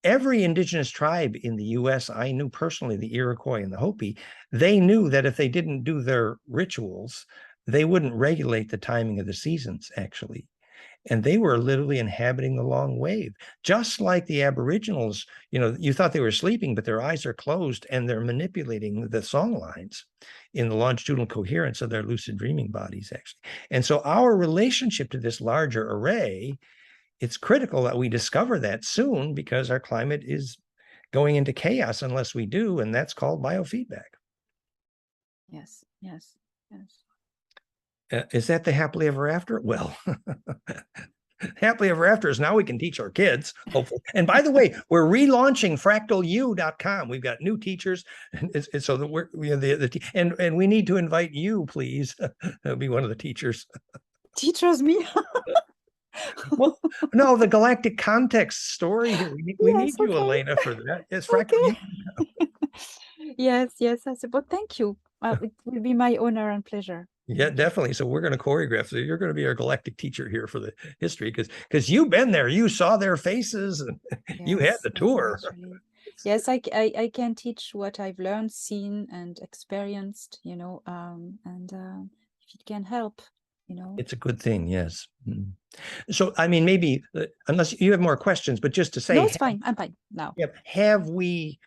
every indigenous tribe in the US, I knew personally, the Iroquois and the Hopi, they knew that if they didn't do their rituals, they wouldn't regulate the timing of the seasons, actually. And they were literally inhabiting the long wave, just like the Aboriginals. You thought they were sleeping, but their eyes are closed and they're manipulating the song lines in the longitudinal coherence of their lucid dreaming bodies, actually. And so our relationship to this larger array, it's critical that we discover that soon, because our climate is going into chaos unless we do, and that's called biofeedback. Yes. Yes. Yes. Is that the happily ever after? Well, happily ever after is now we can teach our kids, hopefully. And by the way, we're relaunching fractalu.com. We've got new teachers, and so that we're and we need to invite you, please. Be one of the teachers. Teachers, me. Well, no, the galactic context story here. We Yes. need you, Okay. Elena, for that. It's Okay. fractalu. Yes. Yes. I said, but thank you. It will be my honor and pleasure. Yeah, definitely. So we're going to choreograph. So you're going to be our galactic teacher here for the history, because you've been there, you saw their faces, and you had the tour. Yes, I can teach what I've learned, seen, and experienced. And if it can help, It's a good thing, yes. So, I mean, maybe unless you have more questions, but just to say, No, it's fine. I'm fine now. have we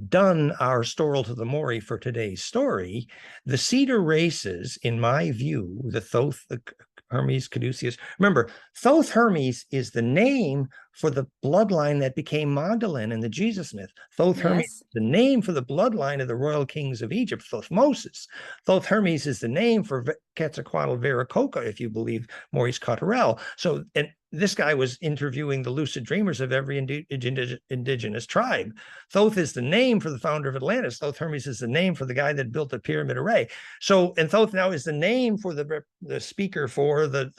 done our story to the Mori for today's story? The Cedar races, in my view, the Thoth, the Hermes, Caduceus. Remember, Thoth Hermes is the name for the bloodline that became Magdalene in the Jesus myth. Thoth Hermes, the name for the bloodline of the royal kings of Egypt, Thothmosis. Thoth Hermes is the name for Quetzalcoatl Viracocha, if you believe Maurice Cotterell. So, and this guy was interviewing the lucid dreamers of every indigenous tribe. Thoth is the name for the founder of Atlantis. Thoth Hermes is the name for the guy that built the pyramid array. So, and Thoth now is the name for the speaker for the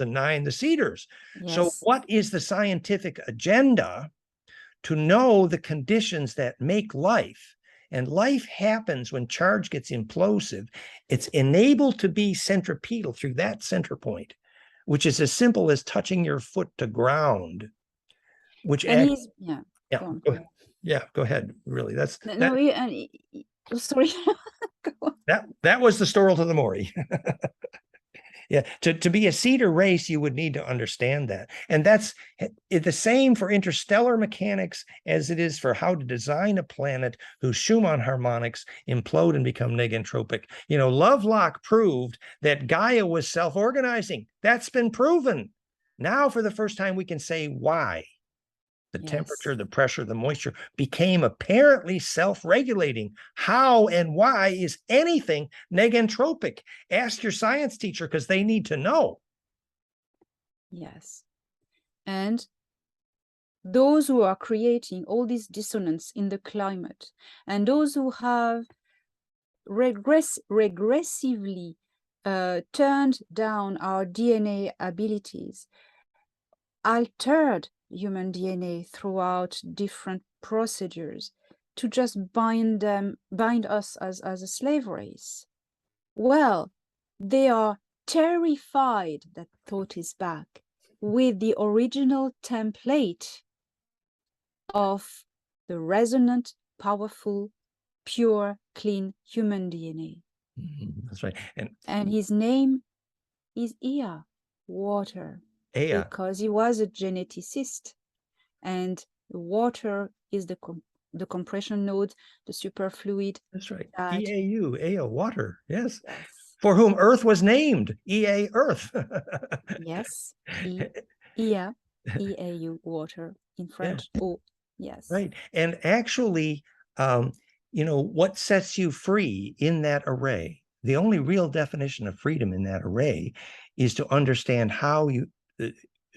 Cedars. Yes. So what is the scientific agenda to know the conditions that make life? And life happens when charge gets implosive. It's enabled to be centripetal through that center point, which is as simple as touching your foot to ground. Which and go ahead. Really, that's no. Sorry. that was the story to the Mori. Yeah, to be a Cedar race, you would need to understand that. And that's the same for interstellar mechanics as it is for how to design a planet whose Schumann harmonics implode and become neg entropic. Lovelock proved that Gaia was self-organizing. That's been proven. Now, for the first time, we can say why. The temperature, the pressure, the moisture became apparently self-regulating. How and why is anything neg entropic? Ask your science teacher, because they need to know. Yes. And those who are creating all this dissonance in the climate, and those who have regressively turned down our DNA abilities, altered human DNA throughout different procedures to just bind us as a slave race. Well, they are terrified that Thoth is back with the original template of the resonant, powerful, pure, clean human DNA. That's right. And his name is Ea, water, because he was a geneticist. And water is the compression node, the superfluid. That's right. That... Ea, water. Yes. For whom Earth was named, Ea, Earth. Yes. Ea, water in French. Yeah. Oh, yes. Right. And actually, what sets you free in that array, the only real definition of freedom in that array is to understand how the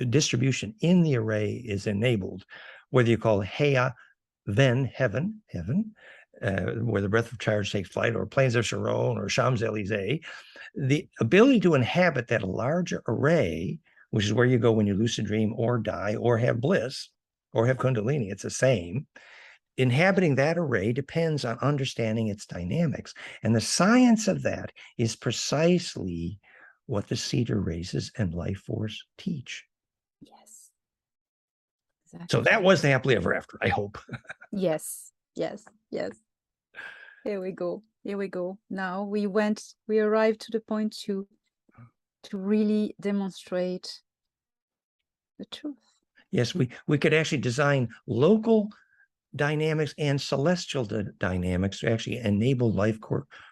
distribution in the array is enabled, whether you call Hea, then heaven, where the breath of charge takes flight, or plains of Sharon, or Champs-Élysées, the ability to inhabit that larger array, which is where you go when you lucid dream or die or have bliss or have Kundalini, it's the same. Inhabiting that array depends on understanding its dynamics. And the science of that is precisely what the cedar races and life force teach. Yes. Exactly. So that was the happily ever after, I hope. Yes. Here we go. Now we arrived to the point to really demonstrate the truth. Yes, we could actually design local dynamics and celestial dynamics to actually enable life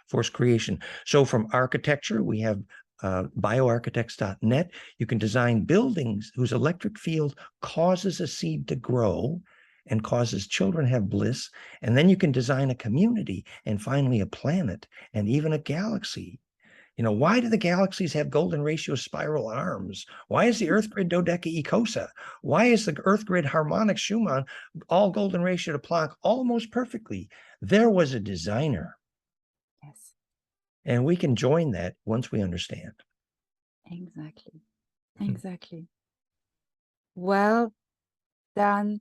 force creation. So from architecture, we have bioarchitects.net. You can design buildings whose electric field causes a seed to grow and causes children to have bliss. And then you can design a community and finally a planet and even a galaxy. Why do the galaxies have golden ratio spiral arms? Why is the Earth grid dodecaecosa? Why is the Earth grid harmonics Schumann all golden ratio to Planck almost perfectly? There was a designer. Yes. And we can join that once we understand. Exactly. Well, Dan,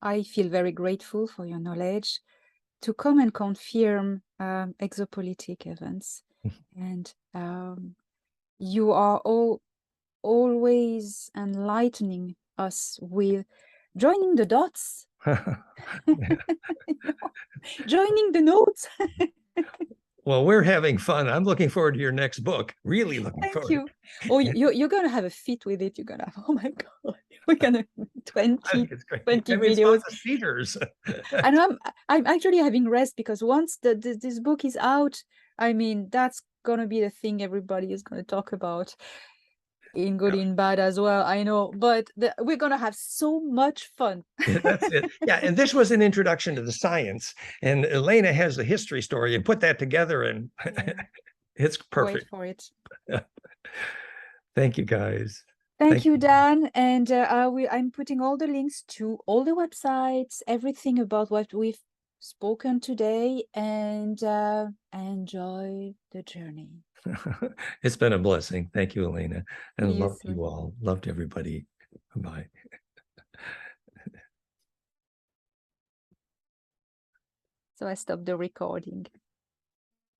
I feel very grateful for your knowledge to come and confirm exopolitic events. And you are always enlightening us with joining the dots, joining the notes. Well, we're having fun. I'm looking forward to your next book. Really looking forward. Thank you. Oh, you're going to have a fit with it. You're going to have, oh my God, we're going to 20 videos. It's the cedars. And I'm actually having rest because once this book is out, I mean, that's going to be the thing everybody is going to talk about. In good, in bad as well, I know, but we're gonna have so much fun. That's it. Yeah, and this was an introduction to the science, and Elena has the history story, and put that together, and it's perfect. Wait for it. Thank you, guys. Thank you, Dan. And I'm putting all the links to all the websites, everything about what we've spoken today, and enjoy the journey. It's been a blessing. Thank you, Elena. And love you all. Loved everybody. Bye. So I stopped the recording.